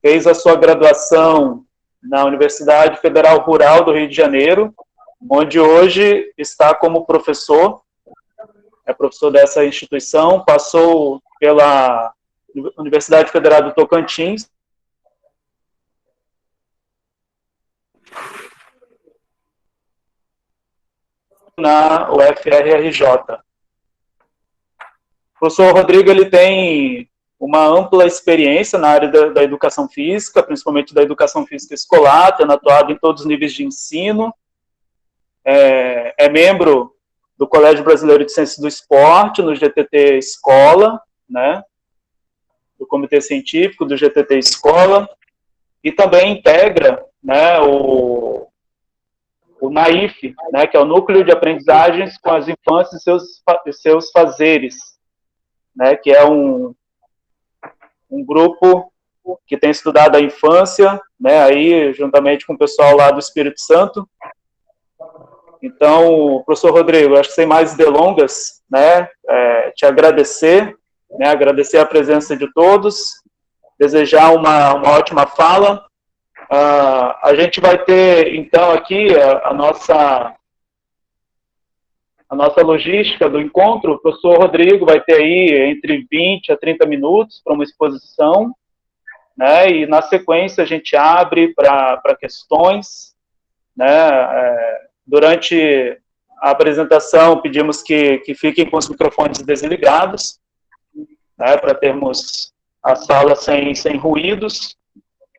fez a sua graduação na Universidade Federal Rural do Rio de Janeiro, onde hoje está como professor, é professor dessa instituição, passou pela Universidade Federal do Tocantins, na UFRJ. O professor Rodrigo, ele tem uma ampla experiência na área da educação física, principalmente da educação física escolar, tendo atuado em todos os níveis de ensino, é membro do Colégio Brasileiro de Ciências do Esporte, no GTT Escola, né, do Comitê Científico do GTT Escola, e também integra, né, o NAIF, né, que é o Núcleo de Aprendizagens com as Infâncias e seus Fazeres, né, que é um grupo que tem estudado a infância, né, aí juntamente com o pessoal lá do Espírito Santo. Então, professor Rodrigo, acho que sem mais delongas, né, te agradecer, né, agradecer a presença de todos, desejar uma ótima fala. A gente vai ter, então, aqui a nossa logística do encontro. O professor Rodrigo vai ter aí entre 20 a 30 minutos para uma exposição, né, e na sequência a gente abre para questões, né. Durante a apresentação pedimos que fiquem com os microfones desligados, né, para termos a sala sem ruídos.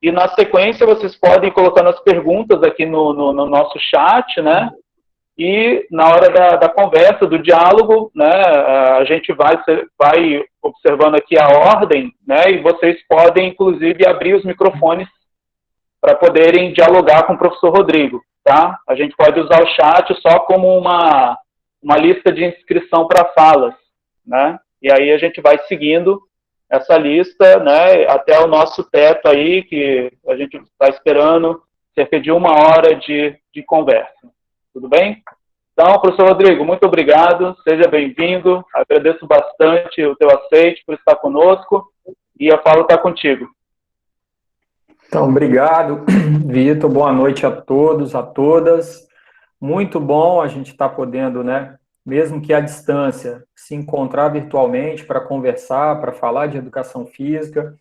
E na sequência vocês podem ir colocando as perguntas aqui no nosso chat, né? E na hora da conversa, do diálogo, né, a gente vai observando aqui a ordem, né? E vocês podem, inclusive, abrir os microfones para poderem dialogar com o professor Rodrigo, tá? A gente pode usar o chat só como uma lista de inscrição para falas, né? E aí a gente vai seguindo essa lista, né, até o nosso teto aí, que a gente está esperando cerca de 1 hora de conversa. Tudo bem? Então, professor Rodrigo, muito obrigado, seja bem-vindo, agradeço bastante o teu aceite por estar conosco, e a fala está contigo. Então, obrigado, Vitor, boa noite a todos, a todas. Muito bom a gente estar podendo, né, mesmo que à distância, se encontrar virtualmente para conversar, para falar de educação física,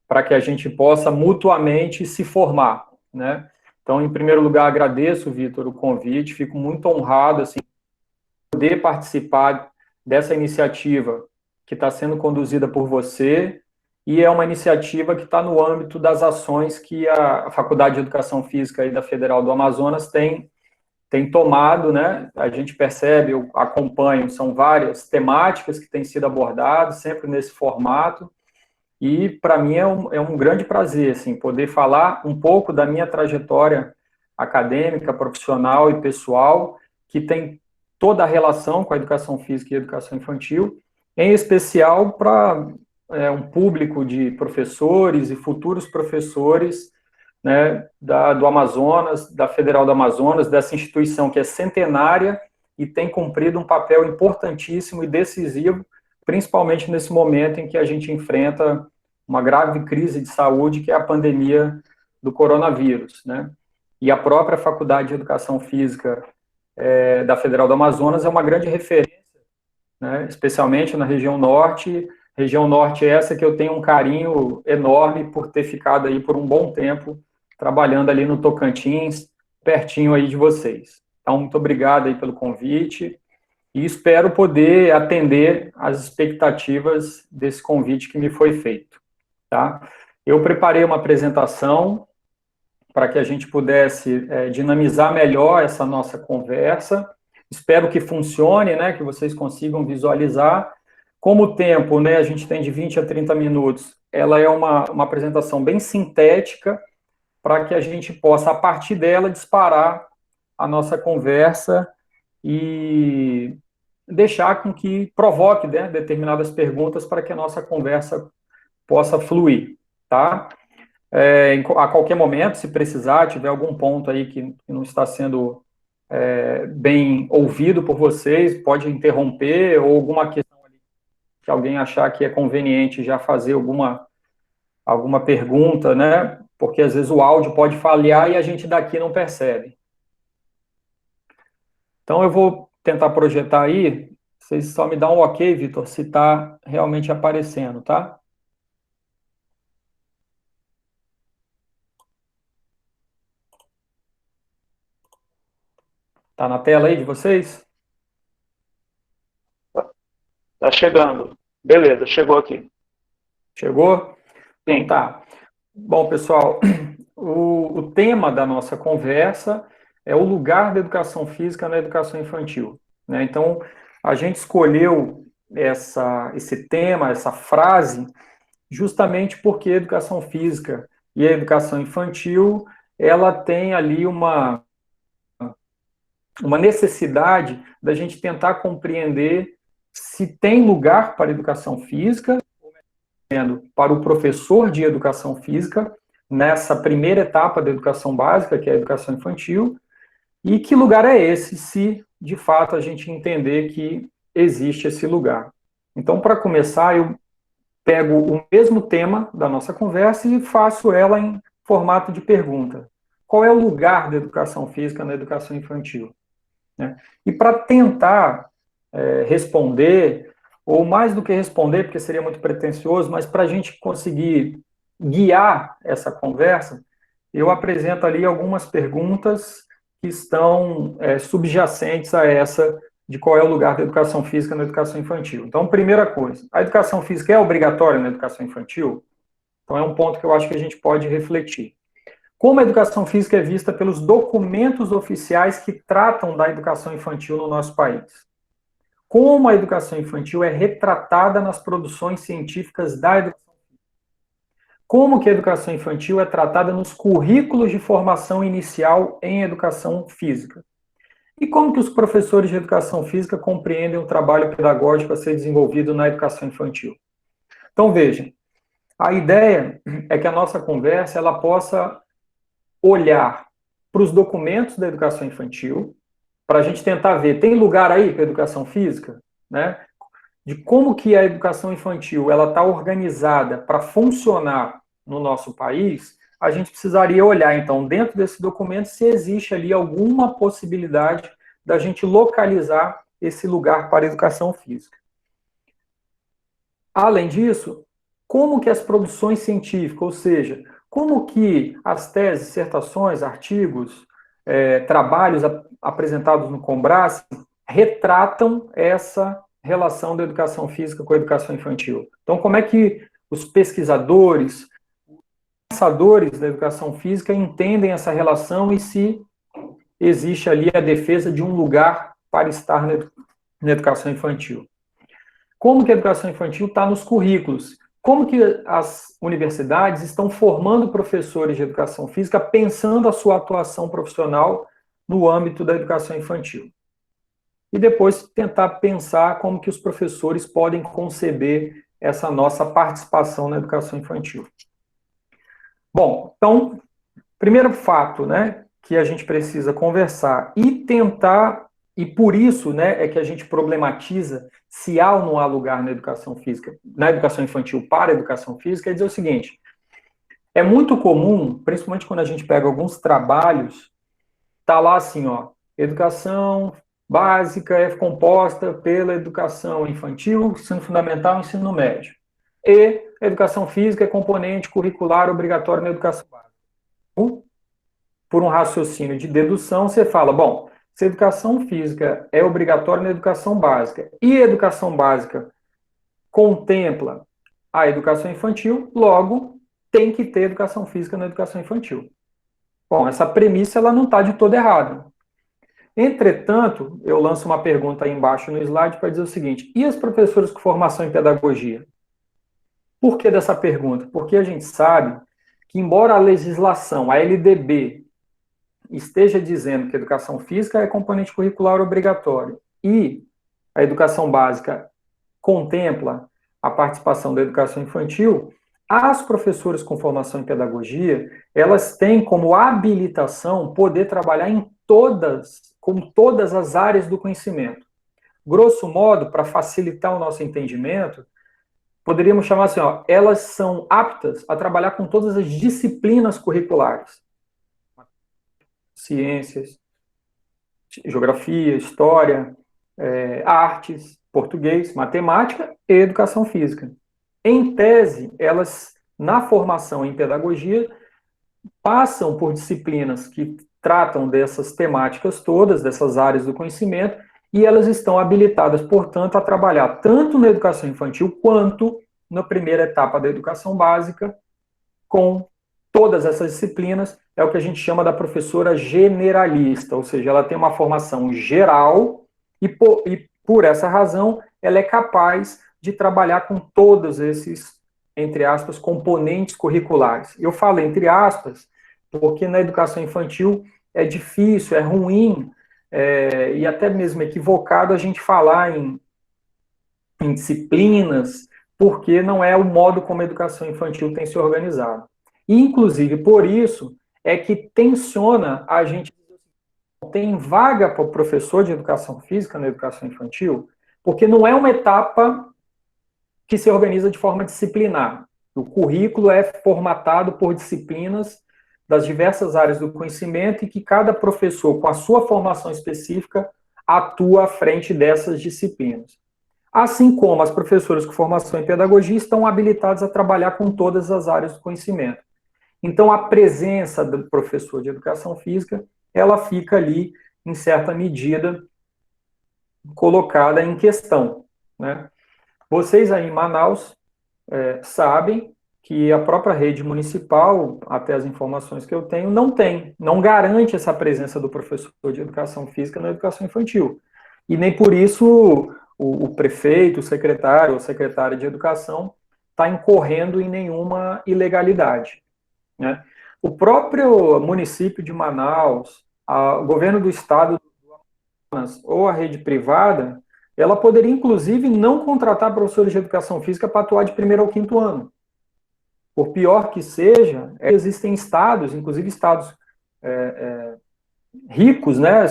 para que a gente possa mutuamente se formar, né? Então, em primeiro lugar, agradeço, Vitor, o convite, fico muito honrado, assim, poder participar dessa iniciativa que está sendo conduzida por você, e é uma iniciativa que está no âmbito das ações que a Faculdade de Educação Física aí da Federal do Amazonas tem tomado, né? A gente percebe, eu acompanho, são várias temáticas que têm sido abordadas, sempre nesse formato, e para mim é um grande prazer, assim, poder falar um pouco da minha trajetória acadêmica, profissional e pessoal, que tem toda a relação com a educação física e a educação infantil, em especial para um público de professores e futuros professores, né, do Amazonas, da Federal do Amazonas, dessa instituição que é centenária e tem cumprido um papel importantíssimo e decisivo, principalmente nesse momento em que a gente enfrenta uma grave crise de saúde, que é a pandemia do coronavírus, né? E a própria Faculdade de Educação Física da Federal do Amazonas é uma grande referência, né, especialmente na região norte essa que eu tenho um carinho enorme por ter ficado aí por um bom tempo trabalhando ali no Tocantins, pertinho aí de vocês. Então, muito obrigado aí pelo convite e espero poder atender às expectativas desse convite que me foi feito, tá? Eu preparei uma apresentação para que a gente pudesse dinamizar melhor essa nossa conversa. Espero que funcione, né, que vocês consigam visualizar. Como o tempo, né, a gente tem de 20 a 30 minutos, ela é uma apresentação bem sintética, para que a gente possa, a partir dela, disparar a nossa conversa e deixar com que provoque, né, determinadas perguntas para que a nossa conversa possa fluir, tá? A qualquer momento, se precisar, tiver algum ponto aí que não está sendo bem ouvido por vocês, pode interromper, ou alguma questão ali que alguém achar que é conveniente já fazer alguma alguma pergunta, né? Porque às vezes o áudio pode falhar e a gente daqui não percebe. Então eu vou tentar projetar aí, vocês só me dão um ok, Vitor, se está realmente aparecendo, tá? Tá na tela aí de vocês? Tá chegando. Beleza, chegou aqui. Chegou? Então Sim. tá. Bom, pessoal, o tema da nossa conversa é o lugar da educação física na educação infantil, né? Então, a gente escolheu esse tema, essa frase, justamente porque a educação física e a educação infantil, ela tem ali uma necessidade da gente tentar compreender se tem lugar para a educação física, para o professor de educação física, nessa primeira etapa da educação básica, que é a educação infantil, e que lugar é esse, se de fato a gente entender que existe esse lugar. Então, para começar, eu pego o mesmo tema da nossa conversa e faço ela em formato de pergunta. Qual é o lugar da educação física na educação infantil? Né? E para tentar responder, ou mais do que responder, porque seria muito pretensioso, mas para a gente conseguir guiar essa conversa, eu apresento ali algumas perguntas que estão subjacentes a essa de qual é o lugar da educação física na educação infantil. Então, primeira coisa, a educação física é obrigatória na educação infantil? Então, é um ponto que eu acho que a gente pode refletir. Como a educação física é vista pelos documentos oficiais que tratam da educação infantil no nosso país? Como a educação infantil é retratada nas produções científicas da educação? Como que a educação infantil é tratada nos currículos de formação inicial em educação física? E como que os professores de educação física compreendem o trabalho pedagógico a ser desenvolvido na educação infantil? Então, vejam, a ideia é que a nossa conversa ela possa olhar para os documentos da educação infantil, para a gente tentar ver, tem lugar aí para a educação física? Né? De como que a educação infantil ela está organizada para funcionar no nosso país, a gente precisaria olhar, então, dentro desse documento, se existe ali alguma possibilidade da gente localizar esse lugar para a educação física. Além disso, como que as produções científicas, ou seja, como que as teses, dissertações, artigos, trabalhos apresentados no Combrás retratam essa relação da educação física com a educação infantil. Então, como é que os pesquisadores, os pensadores da educação física entendem essa relação e se existe ali a defesa de um lugar para estar na educação infantil? Como que a educação infantil está nos currículos? Como que as universidades estão formando professores de educação física pensando a sua atuação profissional no âmbito da educação infantil? E depois tentar pensar como que os professores podem conceber essa nossa participação na educação infantil. Bom, então, primeiro fato, né, que a gente precisa conversar e tentar, e por isso, né, é que a gente problematiza se há ou não há lugar na educação física, na educação infantil para a educação física, é dizer o seguinte, é muito comum, principalmente quando a gente pega alguns trabalhos, tá lá assim, ó, educação básica é composta pela educação infantil, ensino fundamental e ensino médio. E a educação física é componente curricular obrigatório na educação básica. Por um raciocínio de dedução, você fala, bom, se a educação física é obrigatória na educação básica e a educação básica contempla a educação infantil, logo tem que ter educação física na educação infantil. Bom, essa premissa ela não está de todo errada. Entretanto, eu lanço uma pergunta aí embaixo no slide para dizer o seguinte, e as professoras com formação em pedagogia? Por que dessa pergunta? Porque a gente sabe que, embora a legislação, a LDB, esteja dizendo que a educação física é componente curricular obrigatório e a educação básica contempla a participação da educação infantil, as professoras com formação em pedagogia, elas têm como habilitação poder trabalhar com todas as áreas do conhecimento. Grosso modo, para facilitar o nosso entendimento, poderíamos chamar assim, ó, elas são aptas a trabalhar com todas as disciplinas curriculares. Ciências, geografia, história, artes, português, matemática e educação física. Em tese, elas, na formação em pedagogia, passam por disciplinas que tratam dessas temáticas todas, dessas áreas do conhecimento, e elas estão habilitadas, portanto, a trabalhar tanto na educação infantil quanto na primeira etapa da educação básica, com todas essas disciplinas. É o que a gente chama da professora generalista, ou seja, ela tem uma formação geral e por essa razão ela é capaz de trabalhar com todos esses, entre aspas, componentes curriculares. Eu falo entre aspas porque na educação infantil é difícil, é ruim, e até mesmo equivocado a gente falar em disciplinas, porque não é o modo como a educação infantil tem se organizado. E, inclusive, por isso é que tensiona a gente. Tem vaga para o professor de educação física na educação infantil, porque não é uma etapa que se organiza de forma disciplinar. O currículo é formatado por disciplinas das diversas áreas do conhecimento e que cada professor, com a sua formação específica, atua à frente dessas disciplinas. Assim como as professoras com formação em pedagogia estão habilitadas a trabalhar com todas as áreas do conhecimento. Então, a presença do professor de educação física, ela fica ali, em certa medida, colocada em questão, né? Vocês aí em Manaus sabem que a própria rede municipal, até as informações que eu tenho, não garante essa presença do professor de educação física na educação infantil. E nem por isso o prefeito, o secretário ou secretária de educação está incorrendo em nenhuma ilegalidade, né? O próprio município de Manaus, o governo do estado ou a rede privada, ela poderia, inclusive, não contratar professores de educação física para atuar de primeiro ao quinto ano. Por pior que seja, existem estados, inclusive estados ricos, né,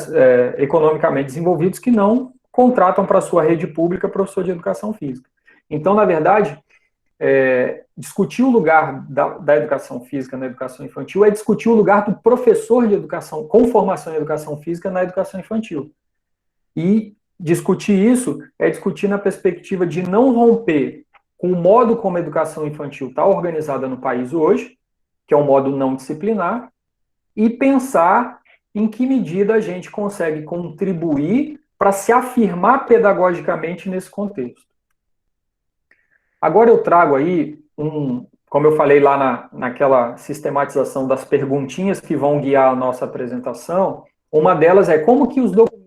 economicamente desenvolvidos, que não contratam para a sua rede pública professor de educação física. Então, na verdade, discutir o lugar da educação física na educação infantil é discutir o lugar do professor de educação com formação em educação física na educação infantil. E discutir isso é discutir na perspectiva de não romper com o modo como a educação infantil está organizada no país hoje, que é um modo não disciplinar, e pensar em que medida a gente consegue contribuir para se afirmar pedagogicamente nesse contexto. Agora eu trago aí, como eu falei lá naquela sistematização das perguntinhas que vão guiar a nossa apresentação, uma delas é como que os documentos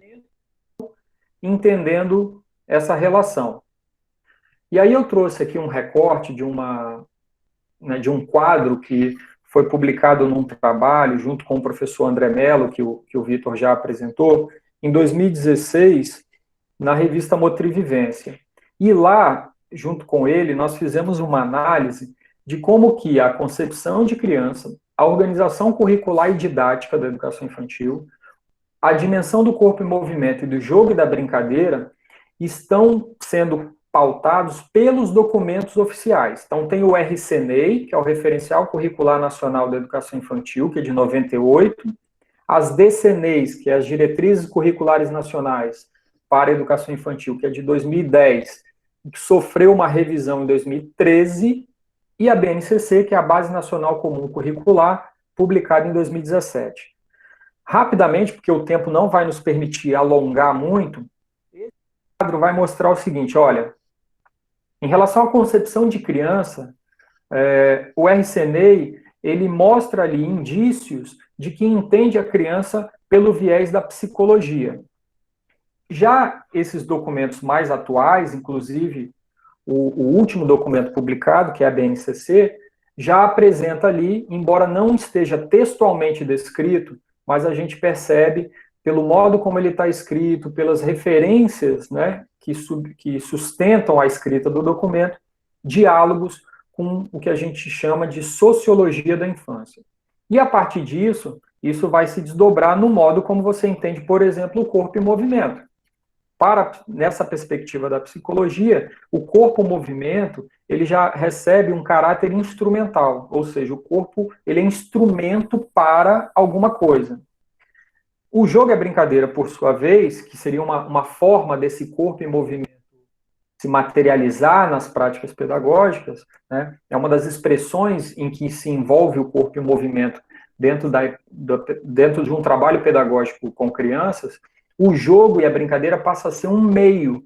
entendendo essa relação. E aí eu trouxe aqui um recorte de um quadro que foi publicado num trabalho junto com o professor André Mello, que o Vitor já apresentou, em 2016, na revista Motrivivência. E lá, junto com ele, nós fizemos uma análise de como que a concepção de criança, a organização curricular e didática da educação infantil, a dimensão do corpo em movimento e do jogo e da brincadeira estão sendo pautados pelos documentos oficiais. Então, tem o RCNEI, que é o Referencial Curricular Nacional da Educação Infantil, que é de 98, as DCNEIs, que é as Diretrizes Curriculares Nacionais para a Educação Infantil, que é de 2010, que sofreu uma revisão em 2013, e a BNCC, que é a Base Nacional Comum Curricular, publicada em 2017. Rapidamente, porque o tempo não vai nos permitir alongar muito, esse quadro vai mostrar o seguinte, olha, em relação à concepção de criança, o RCNEI, ele mostra ali indícios de que entende a criança pelo viés da psicologia. Já esses documentos mais atuais, inclusive o último documento publicado, que é a BNCC, já apresenta ali, embora não esteja textualmente descrito, mas a gente percebe, pelo modo como ele está escrito, pelas referências, né, que sustentam a escrita do documento, diálogos com o que a gente chama de sociologia da infância. E a partir disso, isso vai se desdobrar no modo como você entende, por exemplo, o corpo em movimento. nessa perspectiva da psicologia, o corpo-movimento, ele já recebe um caráter instrumental, ou seja, o corpo, ele é instrumento para alguma coisa. O jogo e a brincadeira, por sua vez, que seria uma forma desse corpo em movimento se materializar nas práticas pedagógicas, né, é uma das expressões em que se envolve o corpo em movimento dentro de um trabalho pedagógico com crianças. O jogo e a brincadeira passa a ser um meio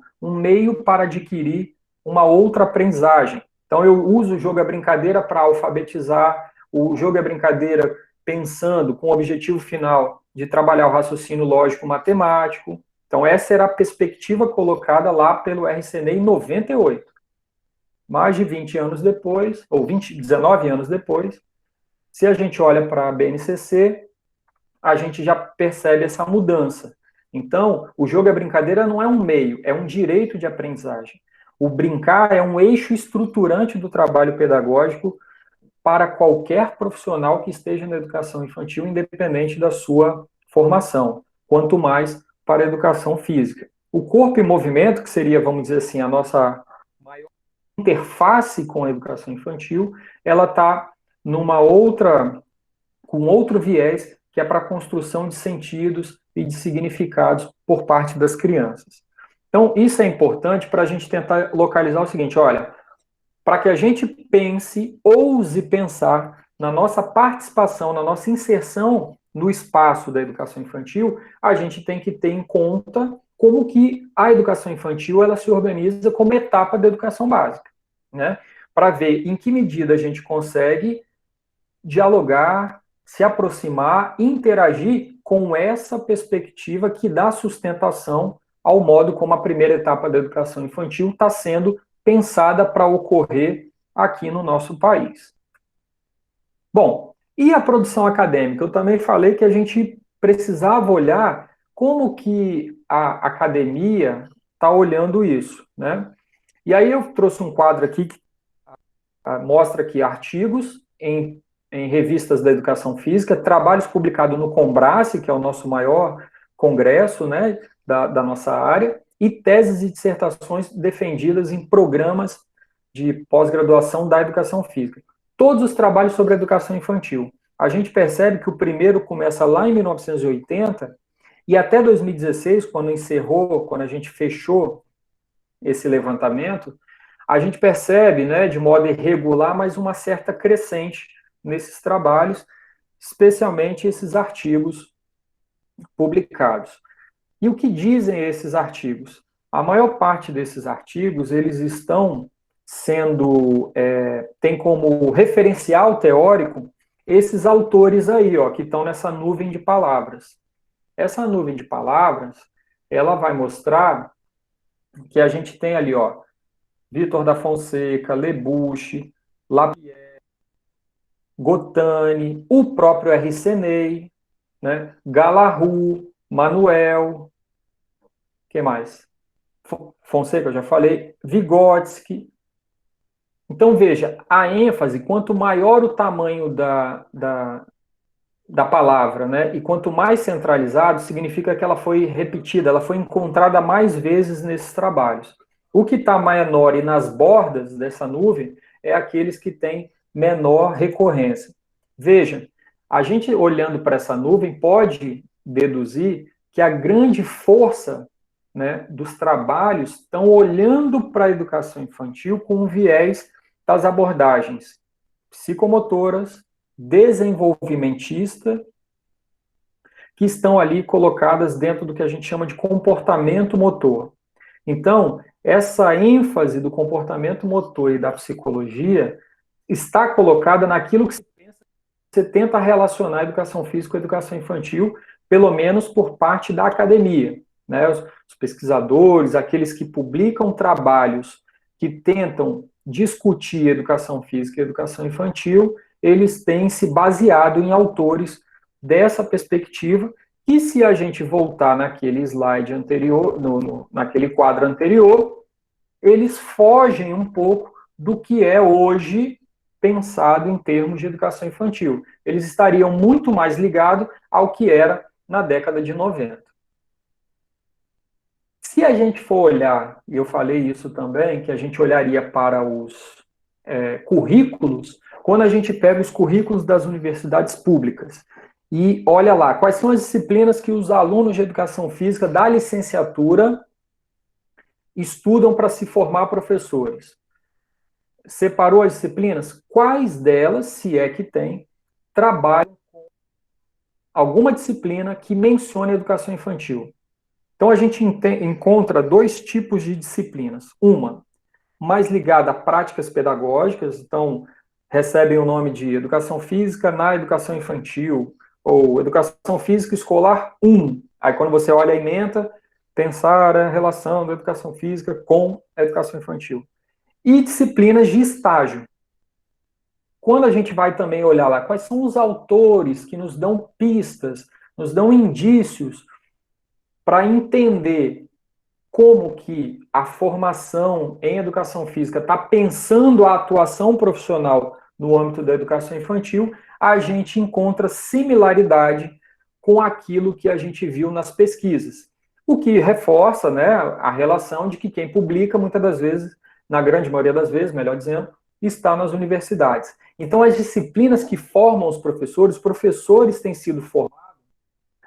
para adquirir uma outra aprendizagem. Então, eu uso o jogo e a brincadeira para alfabetizar, o jogo e a brincadeira pensando com o objetivo final de trabalhar o raciocínio lógico matemático. Então, essa era a perspectiva colocada lá pelo RCNE em 98. Mais de 20 anos depois, ou 19 anos depois, se a gente olha para a BNCC, a gente já percebe essa mudança. Então, o jogo e a brincadeira não é um meio, é um direito de aprendizagem. O brincar é um eixo estruturante do trabalho pedagógico para qualquer profissional que esteja na educação infantil, independente da sua formação, quanto mais para a educação física. O corpo em movimento, que seria, vamos dizer assim, a nossa maior interface com a educação infantil, ela está com outro viés, que é para a construção de sentidos e de significados por parte das crianças. Então, isso é importante para a gente tentar localizar o seguinte, olha, para que a gente pense, ouse pensar na nossa participação, na nossa inserção no espaço da educação infantil, a gente tem que ter em conta como que a educação infantil ela se organiza como etapa da educação básica, né? Para ver em que medida a gente consegue dialogar, se aproximar, interagir com essa perspectiva que dá sustentação ao modo como a primeira etapa da educação infantil está sendo pensada para ocorrer aqui no nosso país. Bom, e a produção acadêmica? Eu também falei que a gente precisava olhar como que a academia está olhando isso, né? E aí eu trouxe um quadro aqui que mostra aqui artigos em revistas da educação física, trabalhos publicados no Combrace, que é o nosso maior congresso, né, da nossa área, e teses e dissertações defendidas em programas de pós-graduação da educação física. Todos os trabalhos sobre a educação infantil. A gente percebe que o primeiro começa lá em 1980 e até 2016, quando a gente fechou esse levantamento, a gente percebe, né, de modo irregular, mas uma certa crescente nesses trabalhos, especialmente esses artigos publicados. E o que dizem esses artigos? A maior parte desses artigos, eles estão sendo, tem como referencial teórico esses autores aí, ó, que estão nessa nuvem de palavras. Essa nuvem de palavras, ela vai mostrar que a gente tem ali, ó, Vitor da Fonseca, Lebuche, Lapierre, Gotani, o próprio RCNE, né, Galahu, Manuel, que mais? Fonseca, eu já falei, Vygotsky. Então, veja, a ênfase, quanto maior o tamanho da palavra, né, e quanto mais centralizado, significa que ela foi repetida, ela foi encontrada mais vezes nesses trabalhos. O que está menor e nas bordas dessa nuvem é aqueles que têm menor recorrência. Veja, a gente olhando para essa nuvem pode deduzir que a grande força, né, dos trabalhos estão olhando para a educação infantil com um viés das abordagens psicomotoras, desenvolvimentista, que estão ali colocadas dentro do que a gente chama de comportamento motor. Então, essa ênfase do comportamento motor e da psicologia está colocada naquilo que você tenta relacionar a educação física com a educação infantil, pelo menos por parte da academia, né? Os pesquisadores, aqueles que publicam trabalhos que tentam discutir educação física e educação infantil, eles têm se baseado em autores dessa perspectiva, e se a gente voltar naquele slide anterior, naquele quadro anterior, eles fogem um pouco do que é hoje pensado em termos de educação infantil. Eles estariam muito mais ligados ao que era na década de 90. Se a gente for olhar, e eu falei isso também, que a gente olharia para os currículos, quando a gente pega os currículos das universidades públicas e olha lá, quais são as disciplinas que os alunos de educação física da licenciatura estudam para se formar professores. Separou as disciplinas? Quais delas, se é que tem, trabalham com alguma disciplina que mencione a educação infantil? Então, a gente encontra dois tipos de disciplinas. Uma, mais ligada a práticas pedagógicas, então, recebem o nome de Educação Física na Educação Infantil, ou Educação Física Escolar 1. Aí, quando você olha a ementa, pensar a relação da Educação Física com a Educação Infantil. E disciplinas de estágio. Quando a gente vai também olhar lá, quais são os autores que nos dão pistas, nos dão indícios para entender como que a formação em educação física está pensando a atuação profissional no âmbito da educação infantil, a gente encontra similaridade com aquilo que a gente viu nas pesquisas. O que reforça, né, a relação de que quem publica, muitas das vezes, na grande maioria das vezes, melhor dizendo, está nas universidades. Então, as disciplinas que formam os professores têm sido formados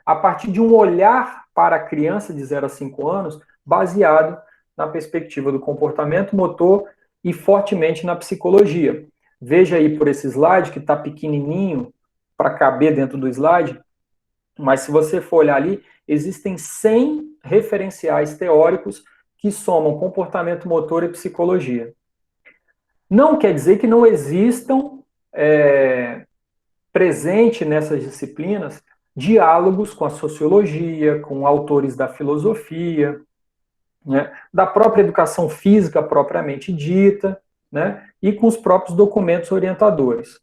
a partir de um olhar para a criança de 0 a 5 anos, baseado na perspectiva do comportamento motor e fortemente na psicologia. Veja aí por esse slide, que está pequenininho para caber dentro do slide, mas se você for olhar ali, existem 100 referenciais teóricos que somam comportamento motor e psicologia. Não quer dizer que não existam presente nessas disciplinas diálogos com a sociologia, com autores da filosofia, né, da própria educação física propriamente dita, né, e com os próprios documentos orientadores.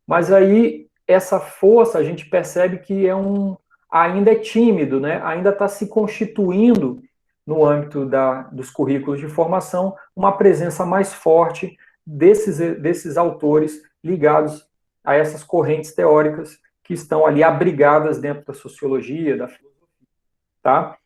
Mas aí, essa força, a gente percebe que ainda é tímido, né, ainda está se constituindo, no âmbito dos currículos de formação, uma presença mais forte desses autores ligados a essas correntes teóricas que estão ali abrigadas dentro da sociologia, da filosofia, tá?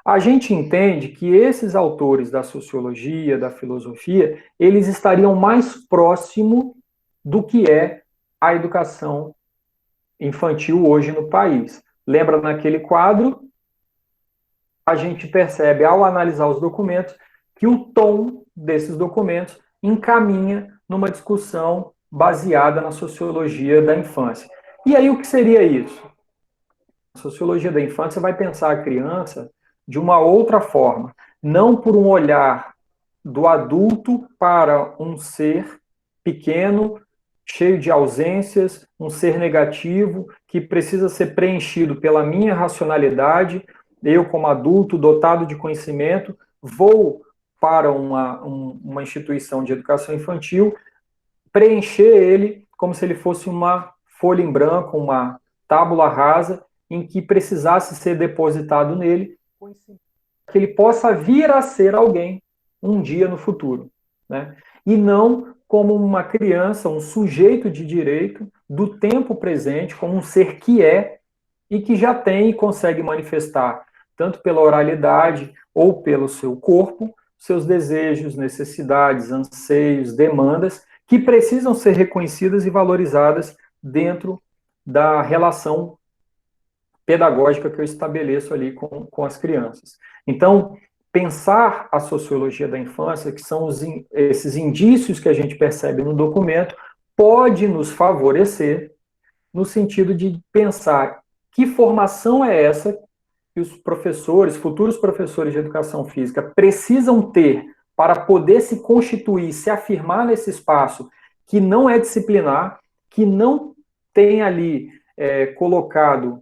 A gente entende que esses autores da sociologia, da filosofia, eles estariam mais próximo do que é a educação infantil hoje no país. Lembra naquele quadro? A gente percebe, ao analisar os documentos, que o tom desses documentos encaminha numa discussão baseada na sociologia da infância. E aí, o que seria isso? A sociologia da infância vai pensar a criança de uma outra forma, não por um olhar do adulto para um ser pequeno, cheio de ausências, um ser negativo, que precisa ser preenchido pela minha racionalidade. Eu, como adulto, dotado de conhecimento, vou para uma instituição de educação infantil, preencher ele como se ele fosse uma folha em branco, uma tábula rasa, em que precisasse ser depositado nele, que ele possa vir a ser alguém um dia no futuro, né? E não como uma criança, um sujeito de direito do tempo presente, como um ser que é e que já tem e consegue manifestar, tanto pela oralidade ou pelo seu corpo, seus desejos, necessidades, anseios, demandas, que precisam ser reconhecidas e valorizadas dentro da relação pedagógica que eu estabeleço ali com as crianças. Então, pensar a sociologia da infância, que são esses indícios que a gente percebe no documento, pode nos favorecer no sentido de pensar que formação é essa que os professores, futuros professores de educação física, precisam ter para poder se constituir, se afirmar nesse espaço que não é disciplinar, que não tem ali colocado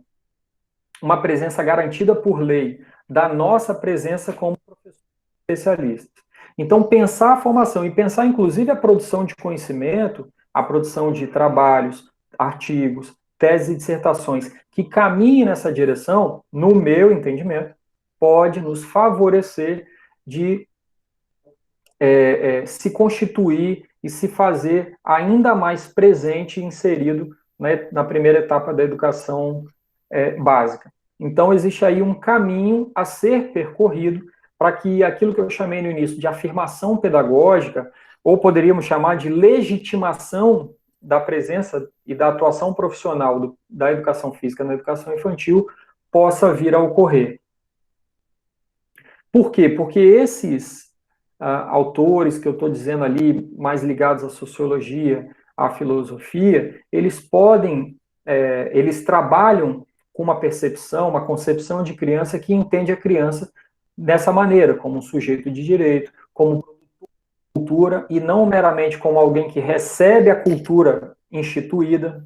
uma presença garantida por lei da nossa presença como professor especialista. Então, pensar a formação e pensar, inclusive, a produção de conhecimento, a produção de trabalhos, artigos, teses e dissertações que caminhem nessa direção, no meu entendimento, pode nos favorecer de se constituir e se fazer ainda mais presente e inserido, né, na primeira etapa da educação básica. Então, existe aí um caminho a ser percorrido para que aquilo que eu chamei no início de afirmação pedagógica, ou poderíamos chamar de legitimação da presença e da atuação profissional da educação física na educação infantil, possa vir a ocorrer. Por quê? Porque esses autores que eu estou dizendo ali, mais ligados à sociologia, à filosofia, eles trabalham com uma percepção, uma concepção de criança que entende a criança dessa maneira, como um sujeito de direito, como cultura, e não meramente como alguém que recebe a cultura instituída,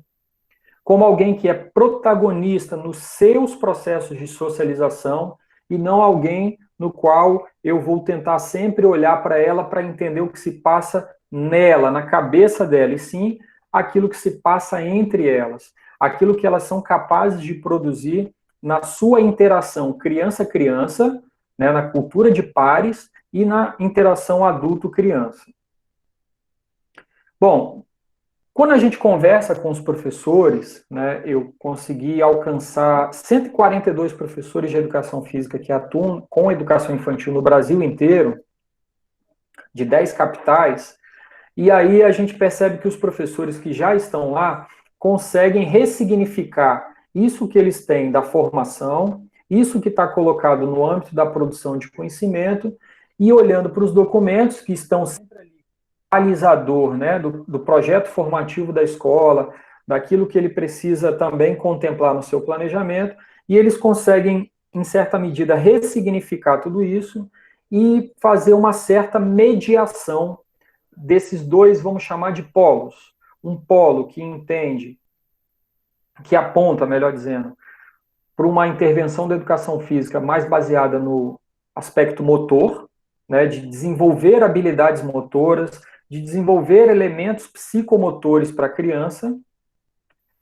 como alguém que é protagonista nos seus processos de socialização, e não alguém no qual eu vou tentar sempre olhar para ela para entender o que se passa nela, na cabeça dela, e sim aquilo que se passa entre elas, aquilo que elas são capazes de produzir na sua interação criança-criança, né, na cultura de pares e na interação adulto-criança. Bom, quando a gente conversa com os professores, né, eu consegui alcançar 142 professores de educação física que atuam com educação infantil no Brasil inteiro, de 10 capitais, e aí a gente percebe que os professores que já estão lá conseguem ressignificar isso que eles têm da formação, isso que está colocado no âmbito da produção de conhecimento, e olhando para os documentos que estão sempre ali, balizador, né, do projeto formativo da escola, daquilo que ele precisa também contemplar no seu planejamento, e eles conseguem, em certa medida, ressignificar tudo isso e fazer uma certa mediação desses dois, vamos chamar de polos. Um polo que entende, que aponta, melhor dizendo, para uma intervenção da educação física mais baseada no aspecto motor, né, de desenvolver habilidades motoras, de desenvolver elementos psicomotores para a criança,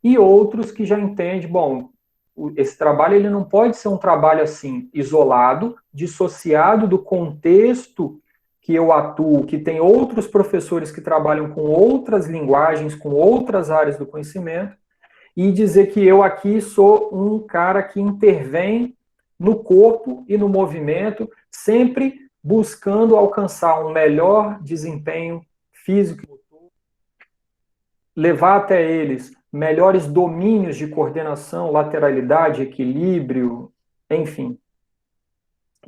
e outros que já entendem, bom, esse trabalho ele não pode ser um trabalho assim, isolado, dissociado do contexto que eu atuo, que tem outros professores que trabalham com outras linguagens, com outras áreas do conhecimento, e dizer que eu aqui sou um cara que intervém no corpo e no movimento, sempre buscando alcançar um melhor desempenho físico, levar até eles melhores domínios de coordenação, lateralidade, equilíbrio, enfim.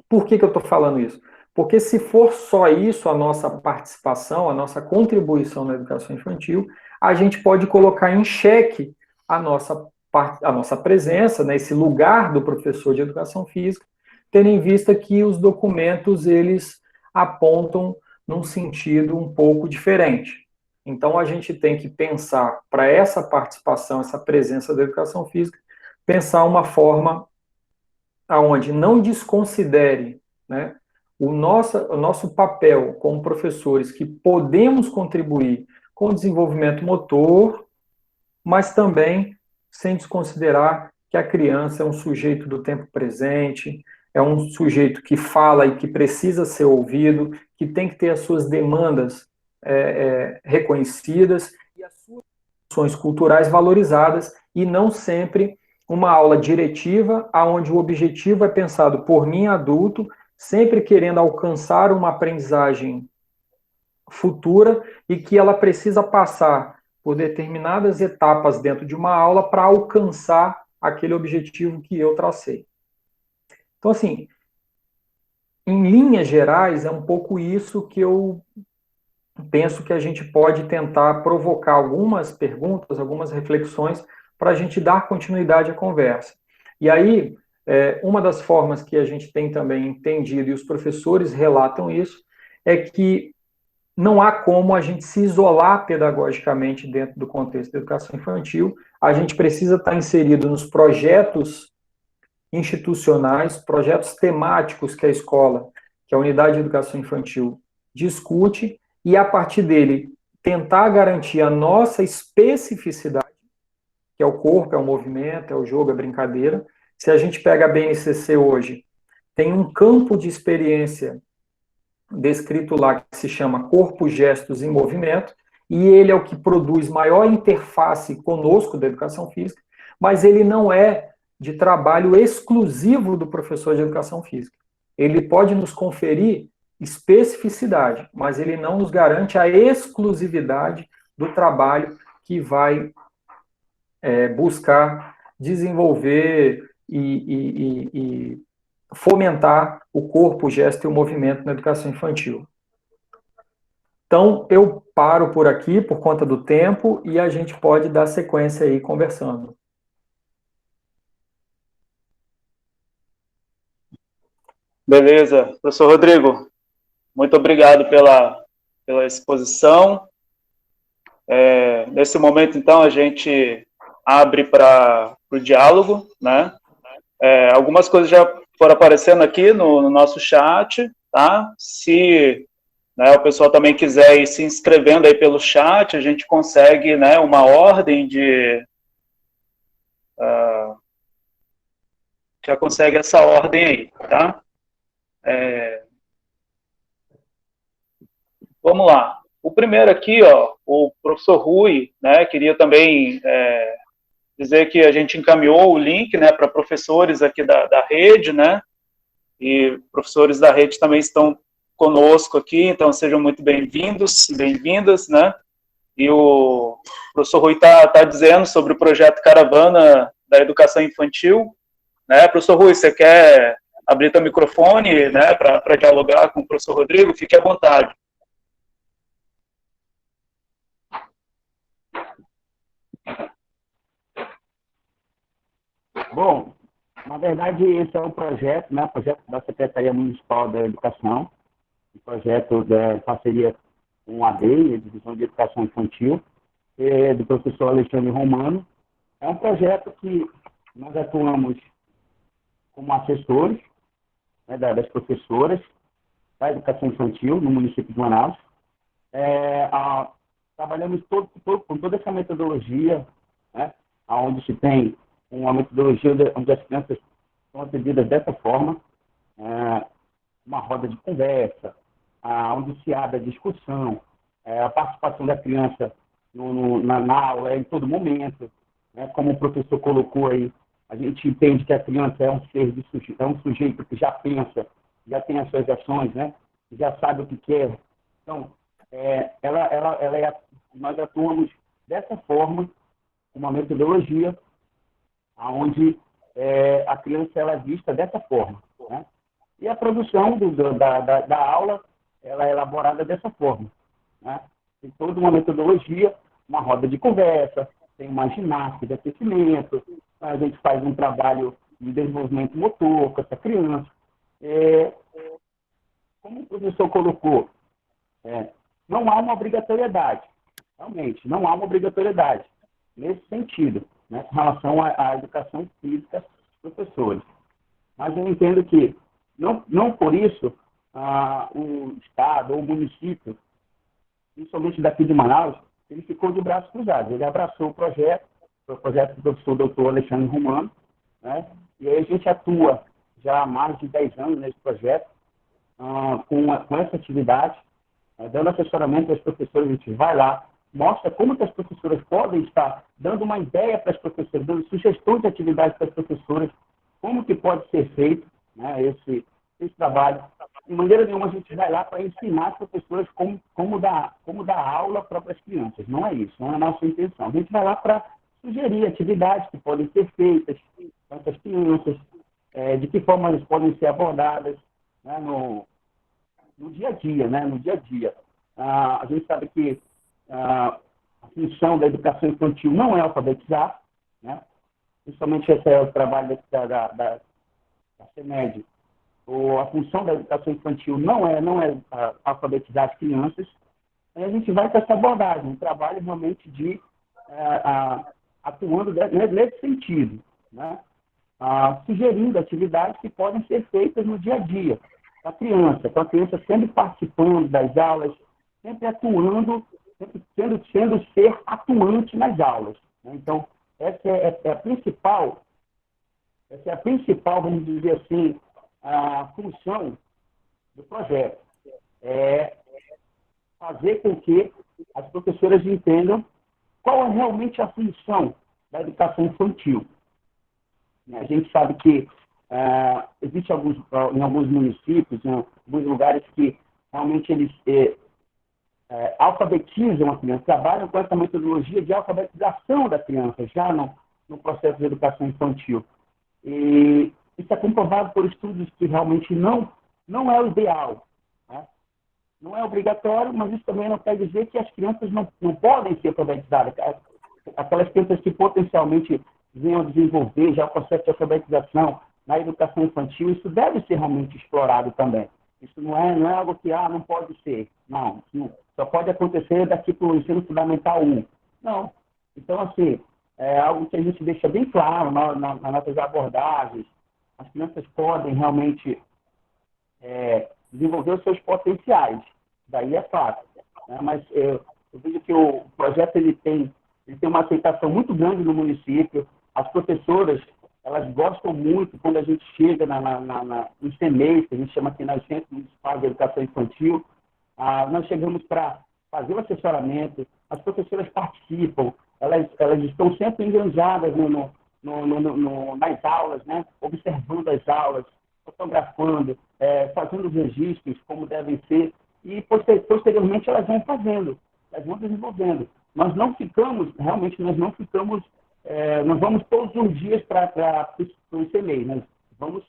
Por que eu estou falando isso? Porque se for só isso, a nossa participação, a nossa contribuição na educação infantil, a gente pode colocar em xeque a nossa presença, né, esse lugar do professor de educação física, tendo em vista que os documentos, eles apontam num sentido um pouco diferente. Então, a gente tem que pensar, para essa participação, essa presença da educação física, pensar uma forma onde não desconsidere, né, o nosso papel como professores, que podemos contribuir com o desenvolvimento motor, mas também sem desconsiderar que a criança é um sujeito do tempo presente, é um sujeito que fala e que precisa ser ouvido, que tem que ter as suas demandas reconhecidas e as suas funções culturais valorizadas, e não sempre uma aula diretiva, onde o objetivo é pensado por mim, adulto, sempre querendo alcançar uma aprendizagem futura e que ela precisa passar por determinadas etapas dentro de uma aula para alcançar aquele objetivo que eu tracei. Então, assim, em linhas gerais, é um pouco isso que eu penso que a gente pode tentar provocar algumas perguntas, algumas reflexões, para a gente dar continuidade à conversa. E aí, uma das formas que a gente tem também entendido, e os professores relatam isso, é que não há como a gente se isolar pedagogicamente dentro do contexto da educação infantil. A gente precisa estar inserido nos projetos institucionais, projetos temáticos que a escola, que a unidade de educação infantil discute, e a partir dele tentar garantir a nossa especificidade, que é o corpo, é o movimento, é o jogo, é a brincadeira. Se a gente pega a BNCC hoje, tem um campo de experiência descrito lá que se chama Corpo, Gestos e Movimento, e ele é o que produz maior interface conosco da educação física, mas ele não é de trabalho exclusivo do professor de educação física. ele pode nos conferir especificidade, mas ele não nos garante a exclusividade do trabalho que vai buscar desenvolver e fomentar o corpo, o gesto e o movimento na educação infantil. Então, eu paro por aqui por conta do tempo e a gente pode dar sequência aí conversando. Beleza. Professor Rodrigo, muito obrigado pela exposição. Nesse momento, então, a gente abre para o diálogo, né? Algumas coisas já foram aparecendo aqui no nosso chat, tá? Se o pessoal também quiser ir se inscrevendo aí pelo chat, a gente consegue, né, uma ordem já consegue essa ordem aí, tá? Vamos lá. O primeiro aqui, ó, o professor Rui, né, queria também dizer que a gente encaminhou o link, né, para professores aqui da rede, né, e professores da rede também estão conosco aqui, então sejam muito bem-vindos e bem-vindas, né, e o professor Rui está dizendo sobre o projeto Caravana da Educação Infantil, né, professor Rui, você quer abrir seu microfone, né, para dialogar com o professor Rodrigo? Fique à vontade. Bom, na verdade, esse é um projeto, né, projeto da Secretaria Municipal da Educação, um projeto de parceria com a ADEI, a Divisão de Educação Infantil, do professor Alexandre Romano. É um projeto que nós atuamos como assessores, né, das professoras da educação infantil no município de Manaus. Trabalhamos com toda essa metodologia, né, onde se tem uma metodologia onde as crianças são atendidas dessa forma, uma roda de conversa, onde se abre a discussão, a participação da criança na aula em todo momento, né? Como o professor colocou aí, a gente entende que a criança é um sujeito que já pensa, já tem as suas ações, né? Já sabe o que quer. Então, nós atuamos dessa forma, uma metodologia onde a criança ela é vista dessa forma, né? E a produção da aula ela é elaborada dessa forma, né? Tem toda uma metodologia, uma roda de conversa, tem uma ginástica de aquecimento, a gente faz um trabalho de desenvolvimento motor com essa criança. Como o professor colocou, não há uma obrigatoriedade, realmente, não há uma obrigatoriedade nesse sentido, né, com relação à educação física dos professores. Mas eu entendo que, não por isso, o Estado ou o município, principalmente daqui de Manaus, ele ficou de braços cruzados. Ele abraçou o projeto do professor doutor Alexandre Romano, né, e aí a gente atua já há mais de 10 anos nesse projeto, com essa atividade, dando assessoramento aos professores. A gente vai lá, mostra como que as professoras podem estar dando uma ideia para as professoras, dando sugestões de atividades para as professoras, como que pode ser feito, né, esse trabalho. De maneira nenhuma a gente vai lá para ensinar as professoras como dar aula para as crianças. Não é isso, não é a nossa intenção. A gente vai lá para sugerir atividades que podem ser feitas com essas crianças, de que forma elas podem ser abordadas, né, no dia a dia, né, no dia a dia. A gente sabe que a função da educação infantil não é alfabetizar, né? Principalmente esse é o trabalho da CEMED. A função da educação infantil não é alfabetizar as crianças. Aí a gente vai com essa abordagem, um trabalho realmente de atuando nesse sentido, né? Sugerindo atividades que podem ser feitas no dia a dia, com a criança sempre participando das aulas, sempre atuando, sempre sendo ser atuante nas aulas, né? Então, essa é a principal, vamos dizer assim, a função do projeto. É fazer com que as professoras entendam qual é realmente a função da educação infantil. A gente sabe que Existe em alguns municípios, em alguns lugares que realmente eles alfabetizam a criança, trabalham com essa metodologia de alfabetização da criança, já no processo de educação infantil. E isso é comprovado por estudos que realmente não é o ideal, né? Não é obrigatório, mas isso também não quer dizer que as crianças não podem ser alfabetizadas. Aquelas crianças que potencialmente venham a desenvolver já o processo de alfabetização na educação infantil, isso deve ser realmente explorado também. Isso não é algo que não pode ser. Não, só pode acontecer daqui para o ensino fundamental 1. Não. Então, assim, é algo que a gente deixa bem claro nas nossas abordagens. As crianças podem realmente desenvolver os seus potenciais. Daí é fácil. Né? Mas eu vejo que o projeto ele tem uma aceitação muito grande no município. As professoras, elas gostam muito quando a gente chega no CEMEI, que a gente chama aqui nos Centros Municipais de Educação Infantil. Nós chegamos para fazer o assessoramento, as professoras participam, elas estão sempre enganjadas nas aulas, né? Observando as aulas, fotografando, fazendo os registros como devem ser, e posteriormente elas vão fazendo, elas vão desenvolvendo. Nós não ficamos nós vamos todos os dias para o ICMEI, nós vamos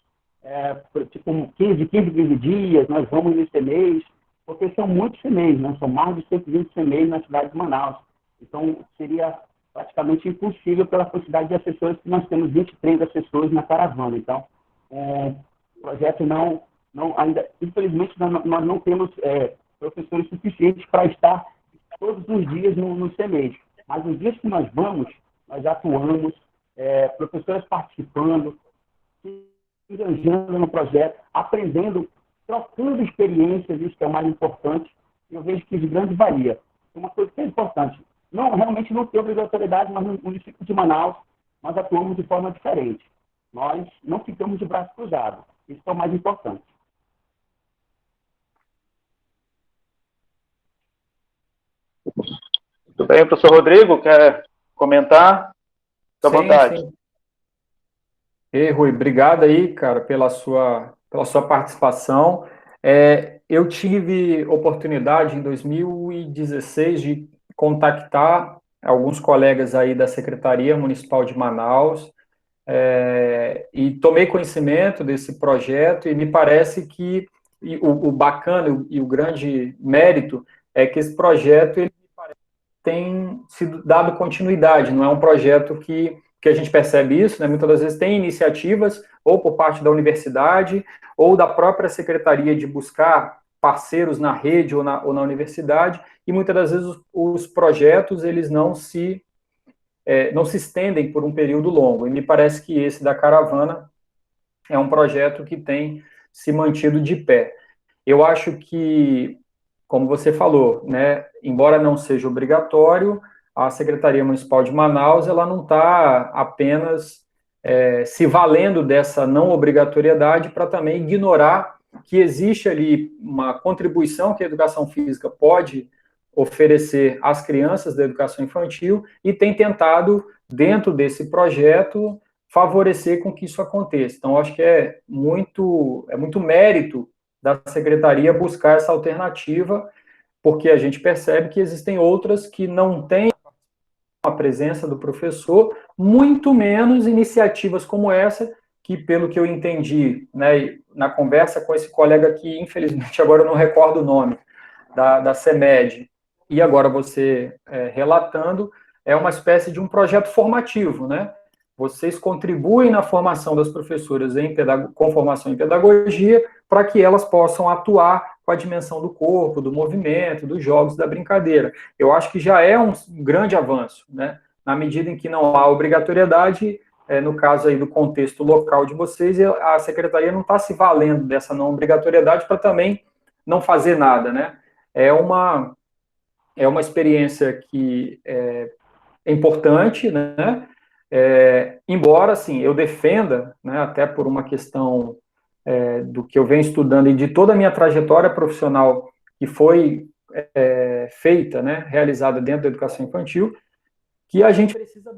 tipo 15 dias, nós vamos no ICMEI, porque são muitos CMEIs, né? São mais de 120 CMEIs na cidade de Manaus. Então, seria praticamente impossível pela quantidade de assessores, que nós temos 23 assessores na caravana. Então, o projeto ainda, infelizmente, nós não temos professores suficientes para estar todos os dias no CMEI. Mas nos dias que nós vamos, nós atuamos, professores participando, se engajando no projeto, aprendendo, trocando experiências, isso que é o mais importante. Eu vejo que de grande valia. Uma coisa que é importante, realmente não tem obrigatoriedade, mas no município de Manaus, nós atuamos de forma diferente. Nós não ficamos de braços cruzados. Isso é o mais importante. Tudo bem, professor Rodrigo, quer comentar? Fique à vontade. Sim. Ei, Rui, obrigado aí, cara, pela sua participação. Eu tive oportunidade em 2016 de contactar alguns colegas aí da Secretaria Municipal de Manaus e tomei conhecimento desse projeto e me parece que o bacana e o grande mérito é que esse projeto ele tem sido dado continuidade, não é um projeto que a gente percebe isso, né? Muitas das vezes tem iniciativas, ou por parte da universidade, ou da própria secretaria de buscar parceiros na rede ou na universidade, e muitas das vezes os projetos eles não se estendem por um período longo, e me parece que esse da caravana é um projeto que tem se mantido de pé. Eu acho que, como você falou, né, embora não seja obrigatório, a Secretaria Municipal de Manaus ela não está apenas se valendo dessa não obrigatoriedade para também ignorar que existe ali uma contribuição que a educação física pode oferecer às crianças da educação infantil e tem tentado, dentro desse projeto, favorecer com que isso aconteça. Então, acho que é muito mérito da Secretaria buscar essa alternativa, porque a gente percebe que existem outras que não têm a presença do professor, muito menos iniciativas como essa, que pelo que eu entendi, né, na conversa com esse colega que, infelizmente, agora eu não recordo o nome, da CEMED, e agora você relatando, é uma espécie de um projeto formativo, né? Vocês contribuem na formação das professoras com formação em pedagogia, para que elas possam atuar com a dimensão do corpo, do movimento, dos jogos, da brincadeira. Eu acho que já é um grande avanço, né? Na medida em que não há obrigatoriedade, no caso aí do contexto local de vocês, a secretaria não está se valendo dessa não obrigatoriedade para também não fazer nada, né? É uma experiência que é importante, né? Embora, assim, eu defenda, né, até por uma questão do que eu venho estudando e de toda a minha trajetória profissional que foi feita, né, realizada dentro da educação infantil, que a gente precisa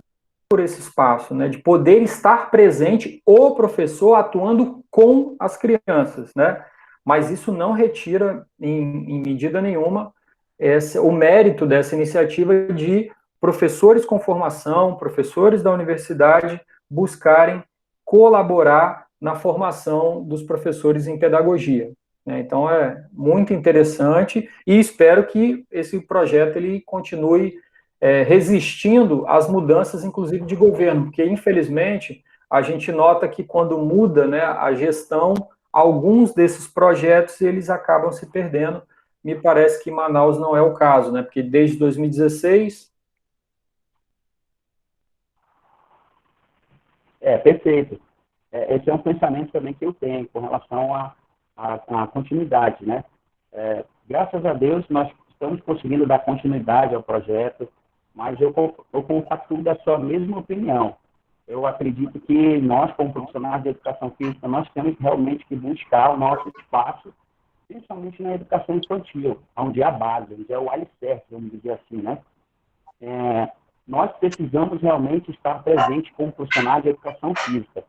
por esse espaço, né, de poder estar presente o professor atuando com as crianças, né, mas isso não retira, em medida nenhuma, o mérito dessa iniciativa de professores com formação, professores da universidade, buscarem colaborar na formação dos professores em pedagogia. Então, é muito interessante e espero que esse projeto ele continue resistindo às mudanças, inclusive, de governo, porque, infelizmente, a gente nota que quando muda, né, a gestão, alguns desses projetos eles acabam se perdendo. Me parece que Manaus não é o caso, né, porque desde 2016... Perfeito. Esse é um pensamento também que eu tenho com relação à continuidade, né? Graças a Deus, nós estamos conseguindo dar continuidade ao projeto, mas eu compartilho da sua mesma opinião. Eu acredito que nós, como profissionais de educação física, nós temos realmente que buscar o nosso espaço, principalmente na educação infantil, onde é a base, onde é o alicerce, vamos dizer assim, né? Nós precisamos realmente estar presentes como profissionais de educação física.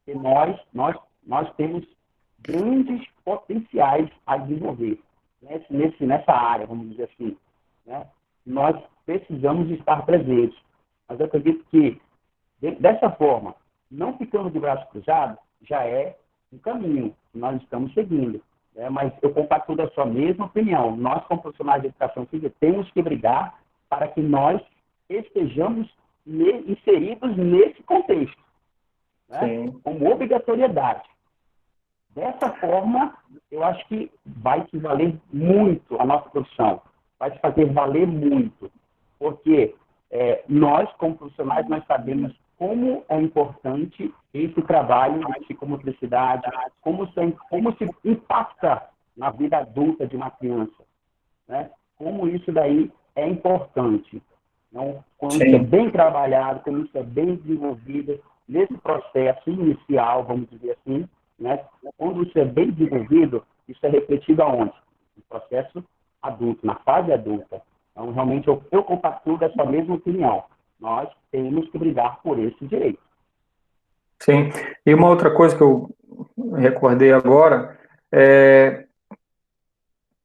E nós temos grandes potenciais a desenvolver nessa área, vamos dizer assim, né? Nós precisamos estar presentes. Mas eu acredito que, dessa forma, não ficando de braços cruzados, já é um caminho que nós estamos seguindo. Né? Mas eu compartilho da sua mesma opinião. Nós, como profissionais de educação física, temos que brigar para que nós estejamos inseridos nesse contexto, né? Como obrigatoriedade. Dessa forma, eu acho que vai se valer muito a nossa profissão, vai se fazer valer muito, porque nós, como profissionais, nós sabemos como é importante esse trabalho de psicomotricidade, como se impacta na vida adulta de uma criança, né? Como isso daí é importante. Então, quando isso é bem trabalhado, quando isso é bem desenvolvido, nesse processo inicial, vamos dizer assim, né? Quando isso é bem desenvolvido, isso é refletido aonde? No processo adulto, na fase adulta. Então, realmente, eu compartilho dessa mesma opinião. Nós temos que brigar por esse direito. Sim. E uma outra coisa que eu recordei agora,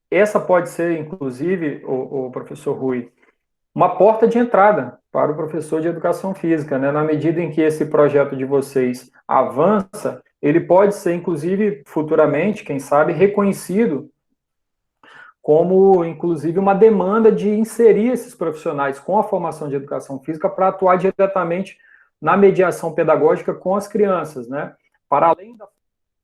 essa pode ser, inclusive, o professor Rui, uma porta de entrada para o professor de educação física, né? Na medida em que esse projeto de vocês avança, ele pode ser, inclusive, futuramente, quem sabe, reconhecido como, inclusive, uma demanda de inserir esses profissionais com a formação de educação física para atuar diretamente na mediação pedagógica com as crianças, né? Para além da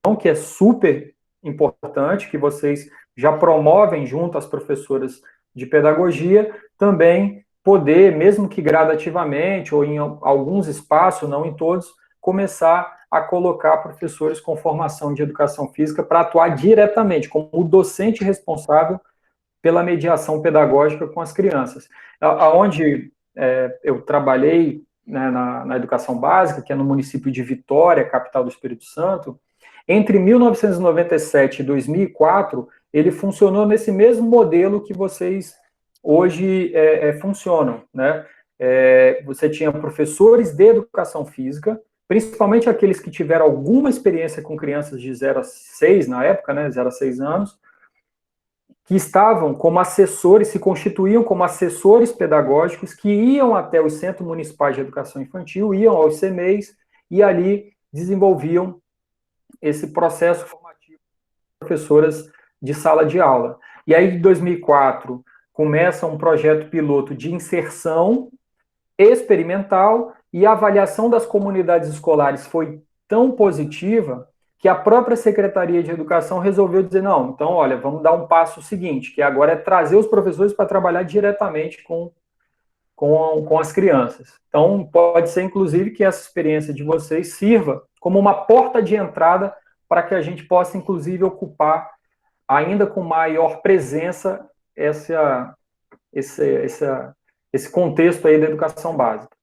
formação, que é super importante, que vocês já promovem junto às professoras de pedagogia, também poder, mesmo que gradativamente, ou em alguns espaços, não em todos, começar a colocar professores com formação de educação física para atuar diretamente, como o docente responsável pela mediação pedagógica com as crianças. Onde eu trabalhei, né, na educação básica, que é no município de Vitória, capital do Espírito Santo, entre 1997 e 2004, ele funcionou nesse mesmo modelo que vocês hoje funcionam, né? Você tinha professores de educação física, principalmente aqueles que tiveram alguma experiência com crianças de 0 a 6, na época, né, 0 a 6 anos, que estavam como assessores, se constituíam como assessores pedagógicos, que iam até os Centros Municipais de Educação Infantil, iam aos CMEs, e ali desenvolviam esse processo formativo de professoras de sala de aula. E aí, em 2004, começa um projeto piloto de inserção experimental, e a avaliação das comunidades escolares foi tão positiva que a própria Secretaria de Educação resolveu dizer, não, então, olha, vamos dar um passo seguinte, que agora é trazer os professores para trabalhar diretamente com as crianças. Então, pode ser, inclusive, que essa experiência de vocês sirva como uma porta de entrada para que a gente possa, inclusive, ocupar ainda com maior presença esse contexto aí da educação básica.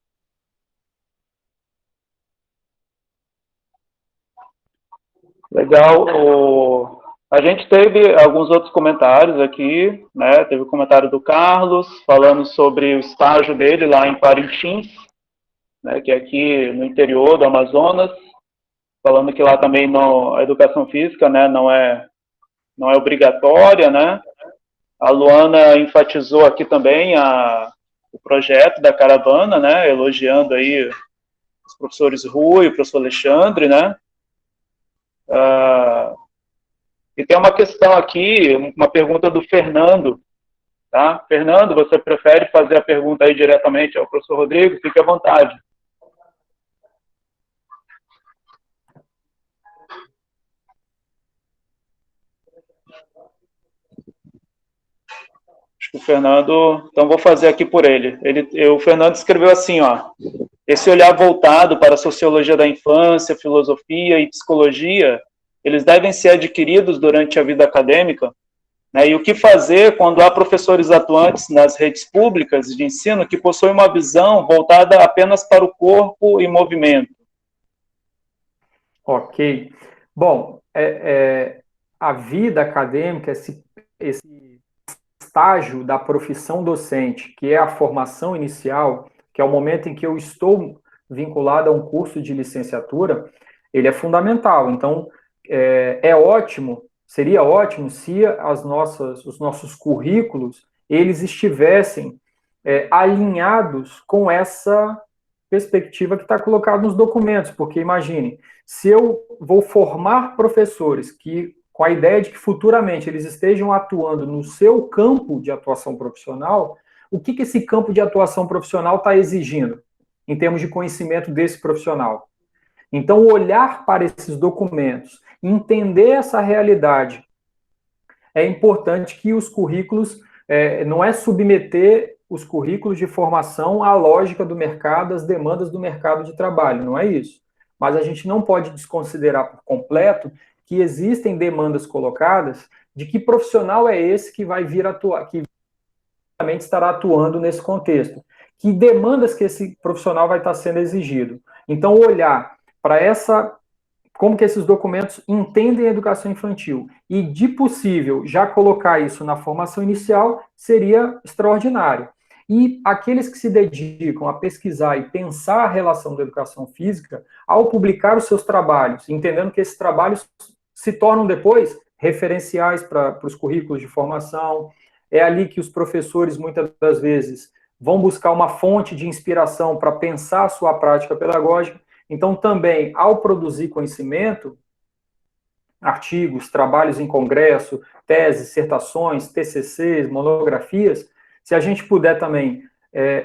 Legal. A gente teve alguns outros comentários aqui, né? Teve o comentário do Carlos, falando sobre o estágio dele lá em Parintins, né, que é aqui no interior do Amazonas, falando que lá também a educação física, né, não é obrigatória, né. A Luana enfatizou aqui também o projeto da caravana, né, elogiando aí os professores Rui, o professor Alexandre, né. E tem uma questão aqui, uma pergunta do Fernando, tá? Fernando, você prefere fazer a pergunta aí diretamente ao professor Rodrigo? Fique à vontade. Acho que o Fernando... Então, vou fazer aqui por ele. O Fernando escreveu assim, ó. Esse olhar voltado para a sociologia da infância, filosofia e psicologia, eles devem ser adquiridos durante a vida acadêmica, né? E o que fazer quando há professores atuantes nas redes públicas de ensino que possuem uma visão voltada apenas para o corpo e movimento? Ok. Bom, a vida acadêmica, esse estágio da profissão docente, que é a formação inicial, que é o momento em que eu estou vinculado a um curso de licenciatura, ele é fundamental. Então, seria ótimo se os nossos currículos, eles estivessem alinhados com essa perspectiva que está colocada nos documentos, porque imagine, se eu vou formar professores com a ideia de que futuramente eles estejam atuando no seu campo de atuação profissional, o que esse campo de atuação profissional está exigindo, em termos de conhecimento desse profissional? Então, olhar para esses documentos, entender essa realidade, é importante que os currículos, não é submeter os currículos de formação à lógica do mercado, às demandas do mercado de trabalho, não é isso. Mas a gente não pode desconsiderar por completo que existem demandas colocadas de que profissional é esse que vai vir atuar, que realmente estará atuando nesse contexto. Que demandas que esse profissional vai estar sendo exigido. Então, olhar para como que esses documentos entendem a educação infantil e, de possível, já colocar isso na formação inicial seria extraordinário. E aqueles que se dedicam a pesquisar e pensar a relação da educação física, ao publicar os seus trabalhos, entendendo que esses trabalhos se tornam depois referenciais para os currículos de formação, é ali que os professores, muitas das vezes, vão buscar uma fonte de inspiração para pensar a sua prática pedagógica. Então, também, ao produzir conhecimento, artigos, trabalhos em congresso, teses, dissertações, TCCs, monografias, se a gente puder também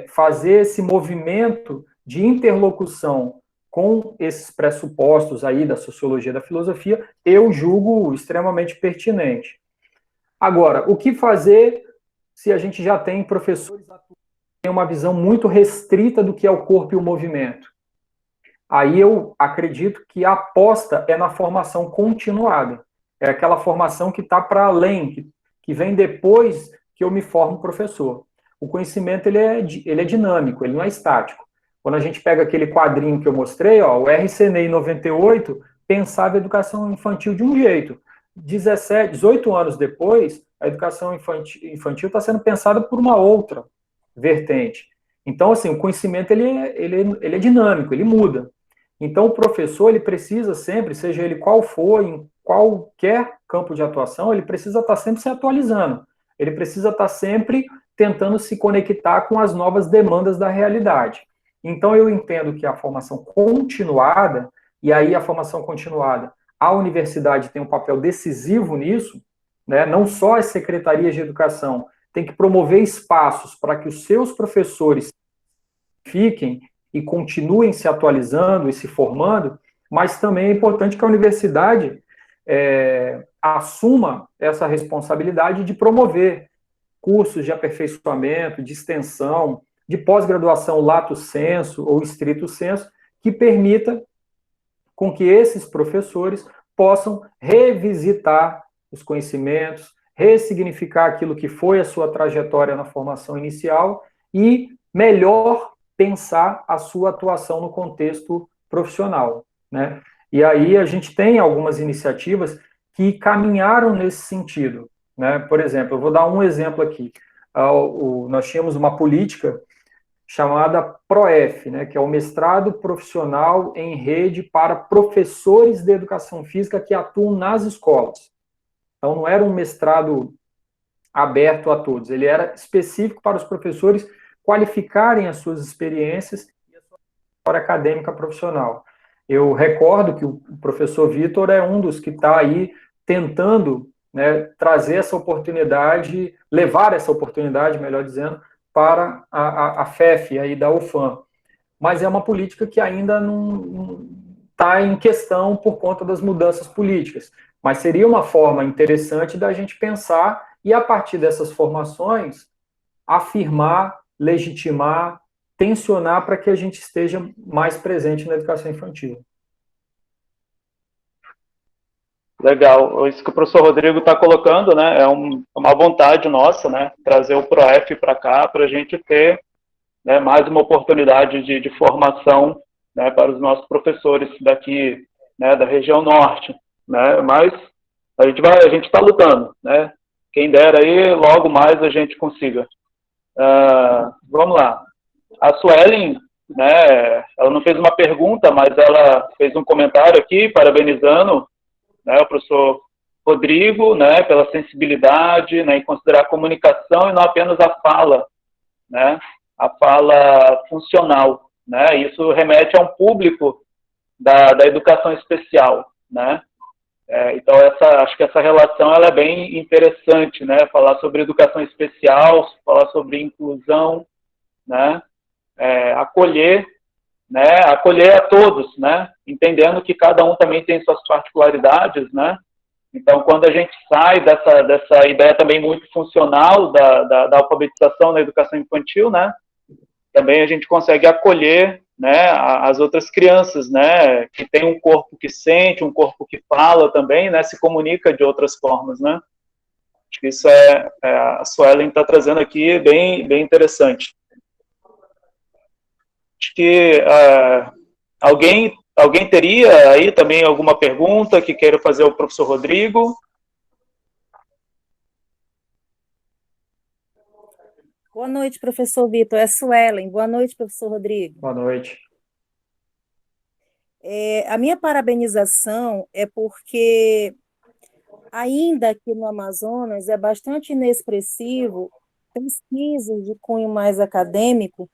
fazer esse movimento de interlocução com esses pressupostos aí da sociologia da filosofia, eu julgo extremamente pertinente. Agora, o que fazer se a gente já tem professores que têm uma visão muito restrita do que é o corpo e o movimento? Aí eu acredito que a aposta é na formação continuada. É aquela formação que está para além, que vem depois que eu me formo professor. O conhecimento ele é dinâmico, ele não é estático. Quando a gente pega aquele quadrinho que eu mostrei, ó, o RCNEI 98 pensava a educação infantil de um jeito. 18 anos depois, a educação infantil está sendo pensada por uma outra vertente. Então, assim, o conhecimento ele é dinâmico, ele muda. Então, o professor, ele precisa sempre, seja ele qual for, em qualquer campo de atuação, ele precisa estar sempre se atualizando. Ele precisa estar sempre tentando se conectar com as novas demandas da realidade. Então, eu entendo que a formação continuada, e aí a formação continuada, a universidade tem um papel decisivo nisso, né? Não só as secretarias de educação têm que promover espaços para que os seus professores fiquem e continuem se atualizando e se formando, mas também é importante que a universidade assuma essa responsabilidade de promover cursos de aperfeiçoamento, de extensão, de pós-graduação lato sensu ou estrito sensu, que permita com que esses professores possam revisitar os conhecimentos, ressignificar aquilo que foi a sua trajetória na formação inicial e melhor pensar a sua atuação no contexto profissional, né? E aí a gente tem algumas iniciativas que caminharam nesse sentido, né? Por exemplo, eu vou dar um exemplo aqui. Nós tínhamos uma política chamada PROEF, né, que é o Mestrado Profissional em Rede para Professores de Educação Física que atuam nas escolas. Então, não era um mestrado aberto a todos, ele era específico para os professores qualificarem as suas experiências e a sua história acadêmica profissional. Eu recordo que o professor Vitor é um dos que está aí tentando, né, trazer essa oportunidade, levar essa oportunidade, melhor dizendo, para a FEF aí da UFAM. Mas é uma política que ainda não está em questão por conta das mudanças políticas. Mas seria uma forma interessante da gente pensar e, a partir dessas formações, afirmar, legitimar, tensionar para que a gente esteja mais presente na educação infantil. Legal. Isso que o professor Rodrigo está colocando, né, é uma vontade nossa, né, trazer o PROEF para cá, para a gente ter, né, mais uma oportunidade de formação, né, para os nossos professores daqui, né, da região norte, né, mas a gente está lutando, né, quem dera aí, logo mais a gente consiga. Vamos lá. A Suelen, né, ela não fez uma pergunta, mas ela fez um comentário aqui, parabenizando, né, o professor Rodrigo, né, pela sensibilidade, né, em considerar a comunicação e não apenas a fala, né, a fala funcional, né, isso remete a um público da educação especial, né, então acho que essa relação ela é bem interessante, né, falar sobre educação especial, falar sobre inclusão, né, acolher, né, acolher a todos, né, entendendo que cada um também tem suas particularidades, né. Então, quando a gente sai dessa ideia também muito funcional da alfabetização na educação infantil, né, também a gente consegue acolher, né, as outras crianças, né, que tem um corpo que sente, um corpo que fala também, né, se comunica de outras formas, né. Acho que isso a Suelen está trazendo aqui bem, bem interessante. Acho que alguém teria aí também alguma pergunta que queira fazer ao professor Rodrigo? Boa noite, professor Vitor. É Suelen. Boa noite, professor Rodrigo. Boa noite. A minha parabenização é porque, ainda aqui no Amazonas, é bastante inexpressivo pesquisas de cunho mais acadêmico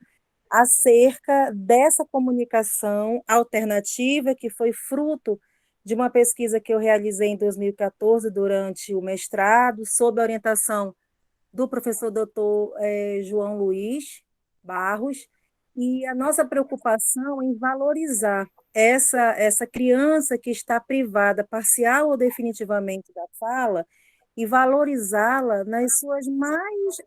acerca dessa comunicação alternativa que foi fruto de uma pesquisa que eu realizei em 2014 durante o mestrado, sob a orientação do professor doutor João Luiz Barros, e a nossa preocupação em valorizar essa criança que está privada, parcial ou definitivamente, da fala, e valorizá-la nas suas mais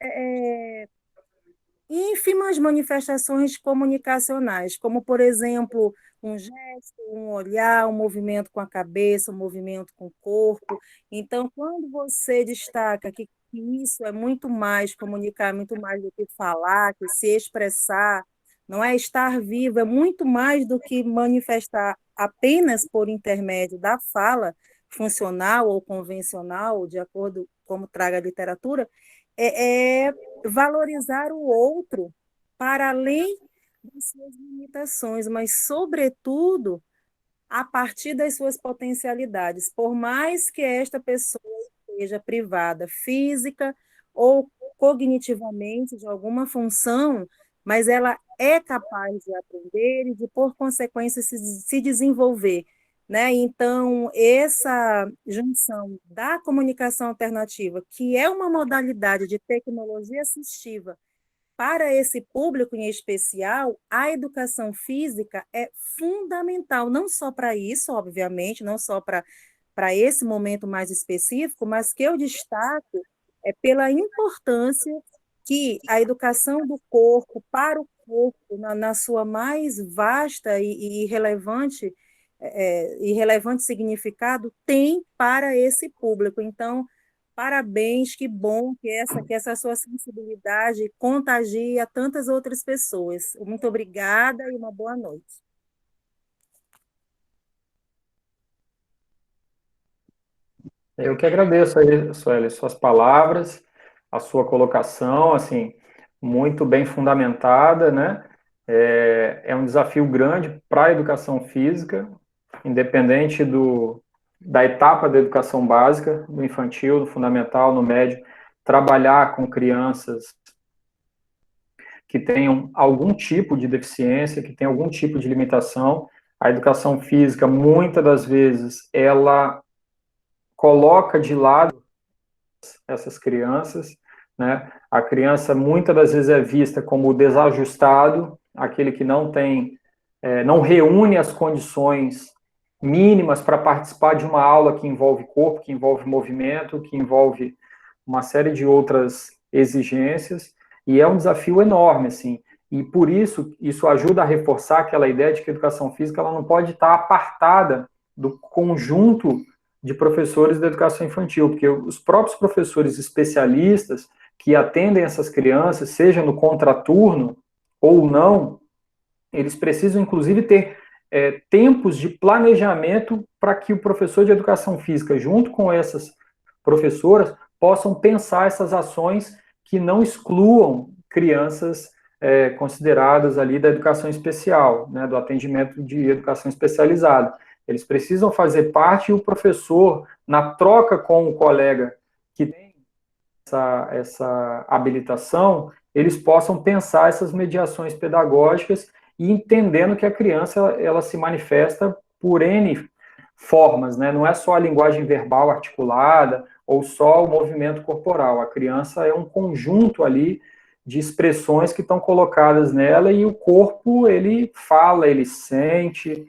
ínfimas manifestações comunicacionais, como, por exemplo, um gesto, um olhar, um movimento com a cabeça, um movimento com o corpo. Então, quando você destaca que isso é muito mais comunicar, muito mais do que falar, que se expressar, não é estar vivo, é muito mais do que manifestar apenas por intermédio da fala funcional ou convencional, de acordo com como traga a literatura, é valorizar o outro para além das suas limitações, mas, sobretudo, a partir das suas potencialidades. Por mais que esta pessoa seja privada física ou cognitivamente de alguma função, mas ela é capaz de aprender e de, por consequência, se desenvolver. Né? Então, essa junção da comunicação alternativa, que é uma modalidade de tecnologia assistiva para esse público em especial, a educação física é fundamental, não só para isso, obviamente, não só para esse momento mais específico, mas que eu destaco pela importância que a educação do corpo para o corpo, na sua mais vasta e relevante significado, tem para esse público. Então, parabéns, que bom que essa sua sensibilidade contagie a tantas outras pessoas. Muito obrigada e uma boa noite. Eu que agradeço aí, Sueli, suas palavras, a sua colocação, assim, muito bem fundamentada, né? É um desafio grande para a educação física, independente da etapa da educação básica, no infantil, no fundamental, no médio, trabalhar com crianças que tenham algum tipo de deficiência, que tenham algum tipo de limitação. A educação física, muitas das vezes, ela coloca de lado essas crianças, né? A criança, muitas das vezes, é vista como desajustado, aquele que não tem, não reúne as condições mínimas para participar de uma aula que envolve corpo, que envolve movimento, que envolve uma série de outras exigências, e é um desafio enorme, assim, e por isso ajuda a reforçar aquela ideia de que a educação física ela não pode estar apartada do conjunto de professores da educação infantil, porque os próprios professores especialistas que atendem essas crianças, seja no contraturno ou não, eles precisam, inclusive, ter tempos de planejamento para que o professor de educação física, junto com essas professoras, possam pensar essas ações que não excluam crianças consideradas ali da educação especial, né, do atendimento de educação especializada. Eles precisam fazer parte e o professor, na troca com o colega que tem essa habilitação, eles possam pensar essas mediações pedagógicas e entendendo que a criança ela se manifesta por N formas, né? Não é só a linguagem verbal articulada ou só o movimento corporal. A criança é um conjunto ali de expressões que estão colocadas nela e o corpo, ele fala, ele sente.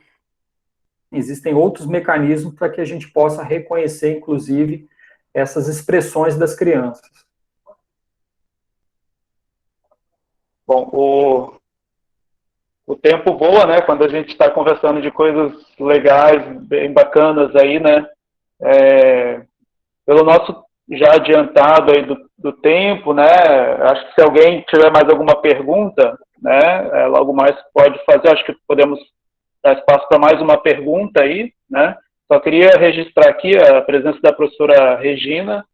Existem outros mecanismos para que a gente possa reconhecer, inclusive, essas expressões das crianças. Bom, o tempo voa, né? Quando a gente está conversando de coisas legais, bem bacanas aí, né? Pelo nosso já adiantado aí do tempo, né? Acho que se alguém tiver mais alguma pergunta, né? Logo mais pode fazer. Acho que podemos dar espaço para mais uma pergunta aí, né? Só queria registrar aqui a presença da professora Regina.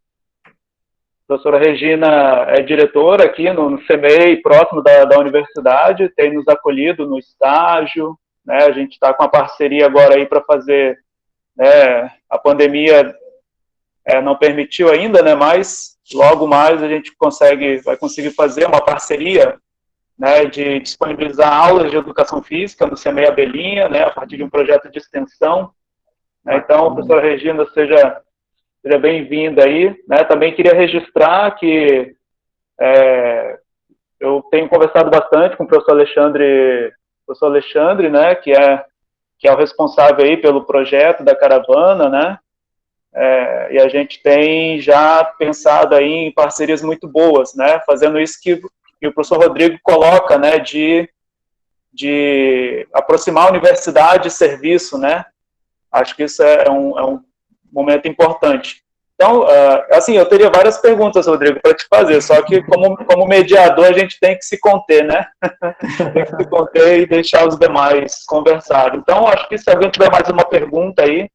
A professora Regina é diretora aqui no CEMEI, próximo da universidade, tem nos acolhido no estágio, né? A gente está com a parceria agora aí para fazer, né? A pandemia não permitiu ainda, né? Mas logo mais a gente vai conseguir fazer uma parceria, né, de disponibilizar aulas de educação física no CEMEI Abelhinha, né, a partir de um projeto de extensão. Né? Então, professora Regina, seja bem-vinda aí. Né? Também queria registrar que eu tenho conversado bastante com o professor Alexandre, né, que é o responsável aí pelo projeto da caravana, né? E a gente tem já pensado aí em parcerias muito boas, né? Fazendo isso que o professor Rodrigo coloca, né, de aproximar a universidade e serviço, né? Acho que isso é um momento importante. Então, assim, eu teria várias perguntas, Rodrigo, para te fazer, só que como mediador a gente tem que se conter, né? Tem que se conter e deixar os demais conversarem. Então, acho que se alguém tiver mais uma pergunta aí,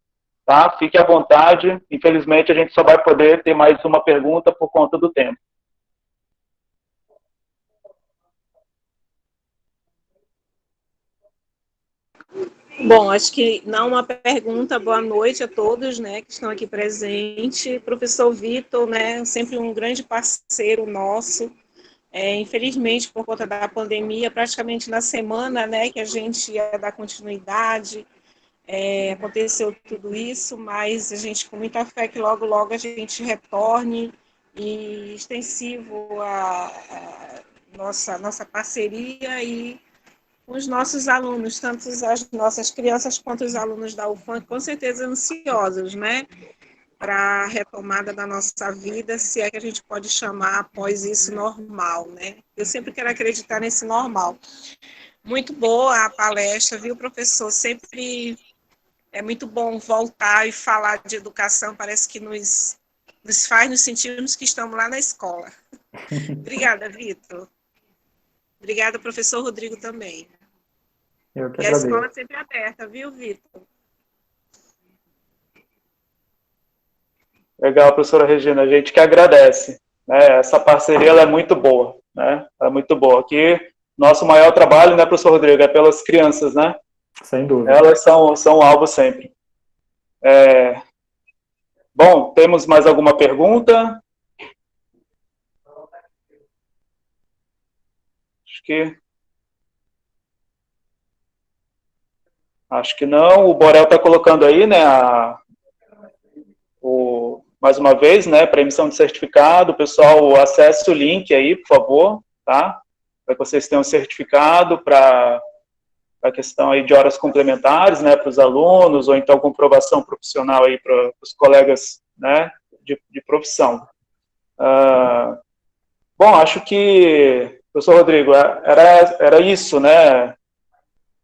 tá? Fique à vontade. Infelizmente, a gente só vai poder ter mais uma pergunta por conta do tempo. Bom, acho que não uma pergunta. Boa noite a todos, né, que estão aqui presentes. Professor Vitor, né, sempre um grande parceiro nosso. Infelizmente, por conta da pandemia, praticamente na semana, né, que a gente ia dar continuidade, aconteceu tudo isso, mas a gente com muita fé que logo, logo a gente retorne e extensivo a nossa parceria e os nossos alunos, tanto as nossas crianças quanto os alunos da UFAM, com certeza ansiosos, né, para a retomada da nossa vida, se é que a gente pode chamar após isso normal, né? Eu sempre quero acreditar nesse normal. Muito boa a palestra, viu, professor? Sempre é muito bom voltar e falar de educação, parece que nos faz nos sentirmos que estamos lá na escola. Obrigada, Vitor. Obrigada, professor Rodrigo, também. Eu que E a agradeço. escola sempre aberta, viu, Vitor? Legal, professora Regina, a gente que agradece. Né? Essa parceria ela é muito boa. né? É muito boa. Aqui, nosso maior trabalho, né, professor Rodrigo, é pelas crianças, né? Sem dúvida. Elas são alvo sempre. Bom, temos mais alguma pergunta? Acho que não. O Borel está colocando aí, né, mais uma vez, né, para emissão de certificado. Pessoal, acesse o link aí, por favor, tá? Para que vocês tenham certificado para a questão aí de horas complementares, né, para os alunos, ou então comprovação profissional aí para os colegas, né, de profissão. Bom, acho que, professor Rodrigo, era isso, né?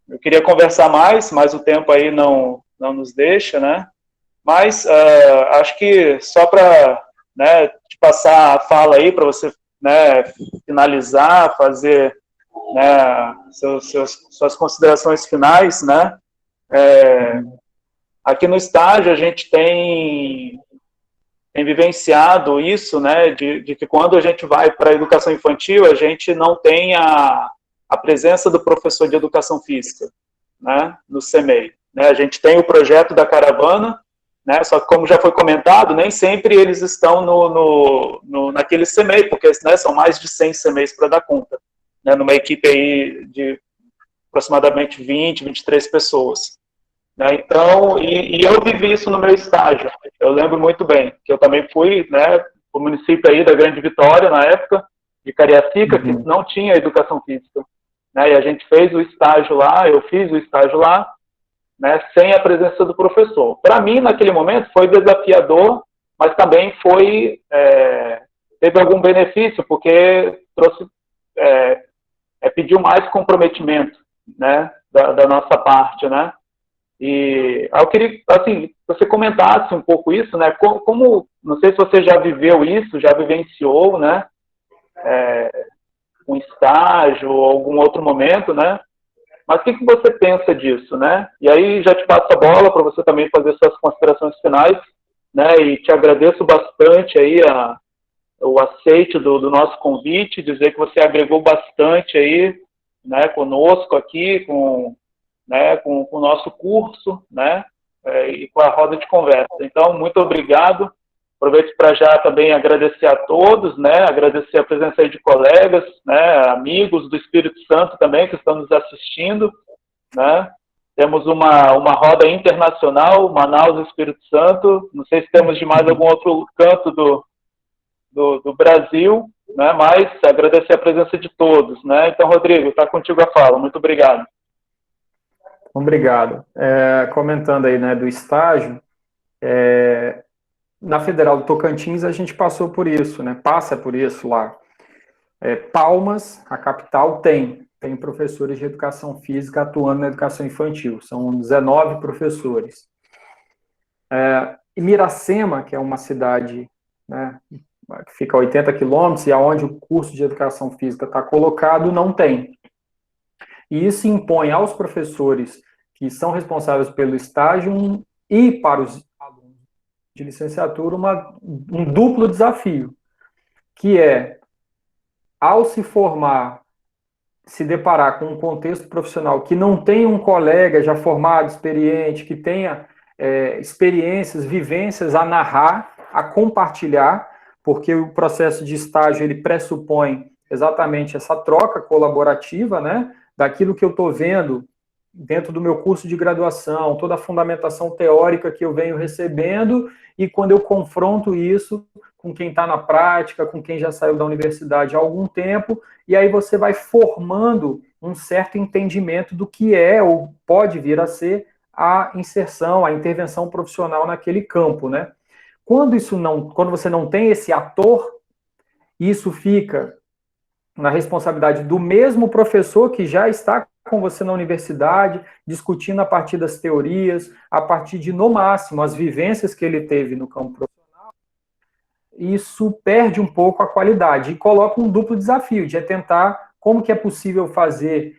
Eu queria conversar mais, mas o tempo aí não nos deixa, né? Mas acho que só para, né, te passar a fala aí para você, né, finalizar, fazer, né, suas considerações finais, né? Aqui no estágio a gente tem vivenciado isso, né, de que quando a gente vai para a educação infantil, a gente não tem a presença do professor de educação física, né, no CEMEI. Né? A gente tem o projeto da caravana, né, só que como já foi comentado, nem sempre eles estão naquele CEMEI, porque, né, são mais de 100 CEMEIs para dar conta, né, numa equipe aí de aproximadamente 20, 23 pessoas. Né? Então, e eu vivi isso no meu estágio. Eu lembro muito bem, que eu também fui, né, para o município aí da Grande Vitória, na época, de Cariacica, que não tinha educação física. Né, e a gente fez o estágio lá, eu fiz o estágio lá, né, sem a presença do professor. Para mim, naquele momento, foi desafiador, mas também teve algum benefício, porque trouxe, pediu mais comprometimento, né, da nossa parte, né. E eu queria, assim, que você comentasse um pouco isso, né, como, não sei se você já viveu isso, já vivenciou, né, um estágio ou algum outro momento, né, mas o que você pensa disso, né, e aí já te passo a bola para você também fazer suas considerações finais, né, e te agradeço bastante aí o aceite do nosso convite, dizer que você agregou bastante aí, né, conosco aqui, com o nosso curso, né, e com a roda de conversa. Então, muito obrigado. Aproveito para já também agradecer a todos, né, agradecer a presença aí de colegas, né, amigos do Espírito Santo também que estão nos assistindo, né. Temos uma roda internacional, Manaus, Espírito Santo. Não sei se temos de mais algum outro canto do Brasil, né, mas agradecer a presença de todos, né. Então, Rodrigo, está contigo a fala. Muito obrigado. Obrigado. Comentando aí, né, do estágio, na Federal do Tocantins a gente passou por isso, né, passa por isso lá. Palmas, a capital, tem professores de educação física atuando na educação infantil, são 19 professores. Miracema, que é uma cidade, né, que fica a 80 quilômetros, e aonde o curso de educação física está colocado, não tem. E isso impõe aos professores que são responsáveis pelo estágio e para os alunos de licenciatura um duplo desafio, que é, ao se formar, se deparar com um contexto profissional que não tem um colega já formado, experiente, que tenha experiências, vivências a narrar, a compartilhar, porque o processo de estágio ele pressupõe exatamente essa troca colaborativa, né, daquilo que eu estou vendo dentro do meu curso de graduação, toda a fundamentação teórica que eu venho recebendo, e quando eu confronto isso com quem está na prática, com quem já saiu da universidade há algum tempo, e aí você vai formando um certo entendimento do que é ou pode vir a ser a inserção, a intervenção profissional naquele campo, né? Quando você não tem esse ator, isso fica na responsabilidade do mesmo professor que já está com você na universidade, discutindo a partir das teorias, a partir de, no máximo, as vivências que ele teve no campo profissional. Isso perde um pouco a qualidade e coloca um duplo desafio de tentar como que é possível fazer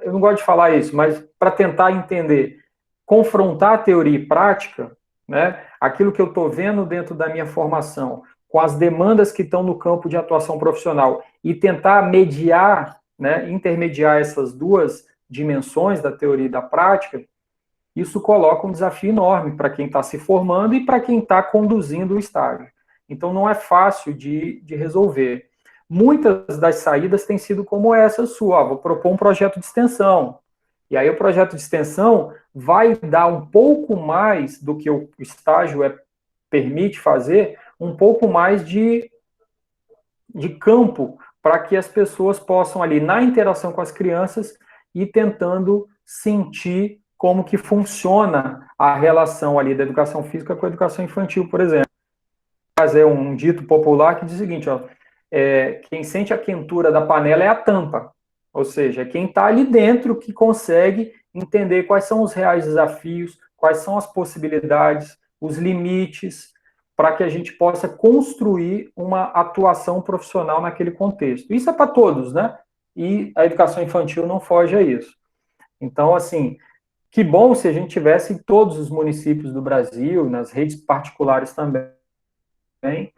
eu não gosto de falar isso, mas para tentar entender, confrontar a teoria e prática, né, aquilo que eu estou vendo dentro da minha formação, com as demandas que estão no campo de atuação profissional e tentar mediar, né, intermediar essas duas dimensões da teoria e da prática, isso coloca um desafio enorme para quem está se formando e para quem está conduzindo o estágio. Então, não é fácil de resolver. Muitas das saídas têm sido como essa sua. Vou propor um projeto de extensão. E aí o projeto de extensão vai dar um pouco mais do que o estágio permite fazer, um pouco mais de campo para que as pessoas possam ali, na interação com as crianças, ir tentando sentir como que funciona a relação ali da educação física com a educação infantil, por exemplo. Fazer um dito popular que diz o seguinte, ó, quem sente a quentura da panela é a tampa, ou seja, é quem está ali dentro que consegue entender quais são os reais desafios, quais são as possibilidades, os limites, para que a gente possa construir uma atuação profissional naquele contexto. Isso é para todos, né? E a educação infantil não foge a isso. Então, assim, que bom se a gente tivesse em todos os municípios do Brasil, nas redes particulares também,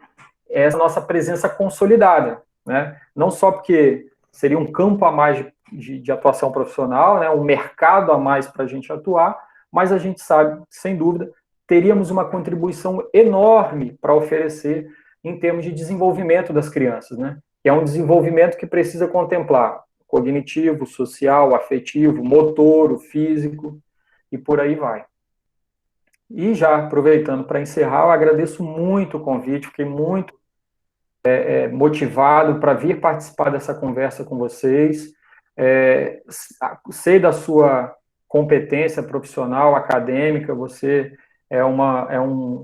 essa nossa presença consolidada, né? Não só porque seria um campo a mais de atuação profissional, né? Um mercado a mais para a gente atuar, mas a gente sabe, sem dúvida, teríamos uma contribuição enorme para oferecer em termos de desenvolvimento das crianças, né? Que é um desenvolvimento que precisa contemplar cognitivo, social, afetivo, motor, o físico, e por aí vai. E já aproveitando para encerrar, eu agradeço muito o convite, fiquei muito motivado para vir participar dessa conversa com vocês. Sei da sua competência profissional, acadêmica, você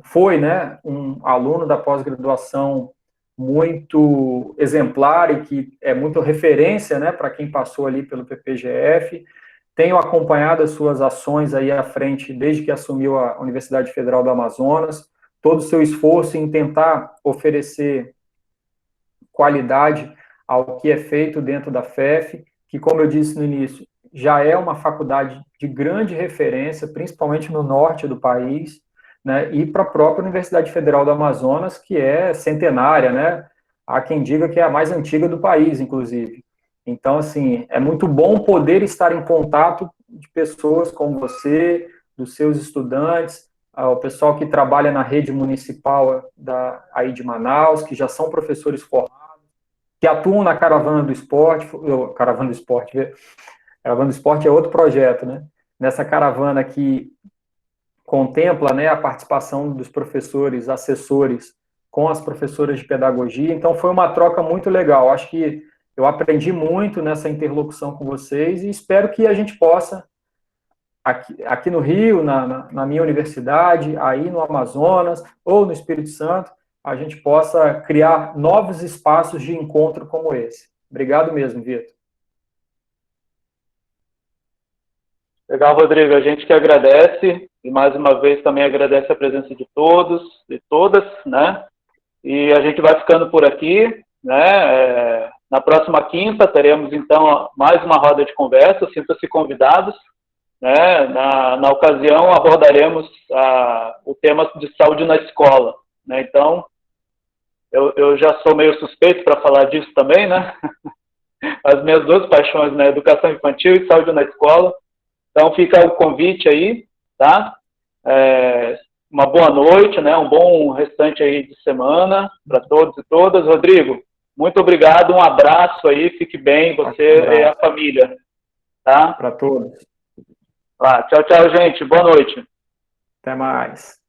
foi, né, um aluno da pós-graduação muito exemplar e que é muito referência, né, para quem passou ali pelo PPGF. Tenho acompanhado as suas ações aí à frente desde que assumiu a Universidade Federal do Amazonas, todo o seu esforço em tentar oferecer qualidade ao que é feito dentro da FEF, que, como eu disse no início, já é uma faculdade de grande referência, principalmente no norte do país, né, e para a própria Universidade Federal do Amazonas, que é centenária, né? Há quem diga que é a mais antiga do país, inclusive. Então, assim, é muito bom poder estar em contato de pessoas como você, dos seus estudantes, o pessoal que trabalha na rede municipal aí de Manaus, que já são professores formados, que atuam na Caravana do Esporte. Caravana do Esporte é outro projeto, né? Nessa caravana que contempla, né, a participação dos professores, assessores, com as professoras de pedagogia. Então, foi uma troca muito legal. Acho que eu aprendi muito nessa interlocução com vocês e espero que a gente possa, aqui no Rio, na minha universidade, aí no Amazonas ou no Espírito Santo, a gente possa criar novos espaços de encontro como esse. Obrigado mesmo, Vitor. Legal, Rodrigo. A gente que agradece e, mais uma vez, também agradece a presença de todos e todas, né? E a gente vai ficando por aqui, né? Na próxima quinta teremos, então, mais uma roda de conversa. Sintam-se convidados, né? Na ocasião, abordaremos o tema de saúde na escola, né? Então, eu já sou meio suspeito para falar disso também, né? As minhas duas paixões, né? Educação infantil e saúde na escola. Então, fica o convite aí, tá? Uma boa noite, né? Um bom restante aí de semana para todos e todas. Rodrigo, muito obrigado, um abraço aí, fique bem, você e a família, tá? Para todos. Tchau, tchau, gente. Boa noite. Até mais.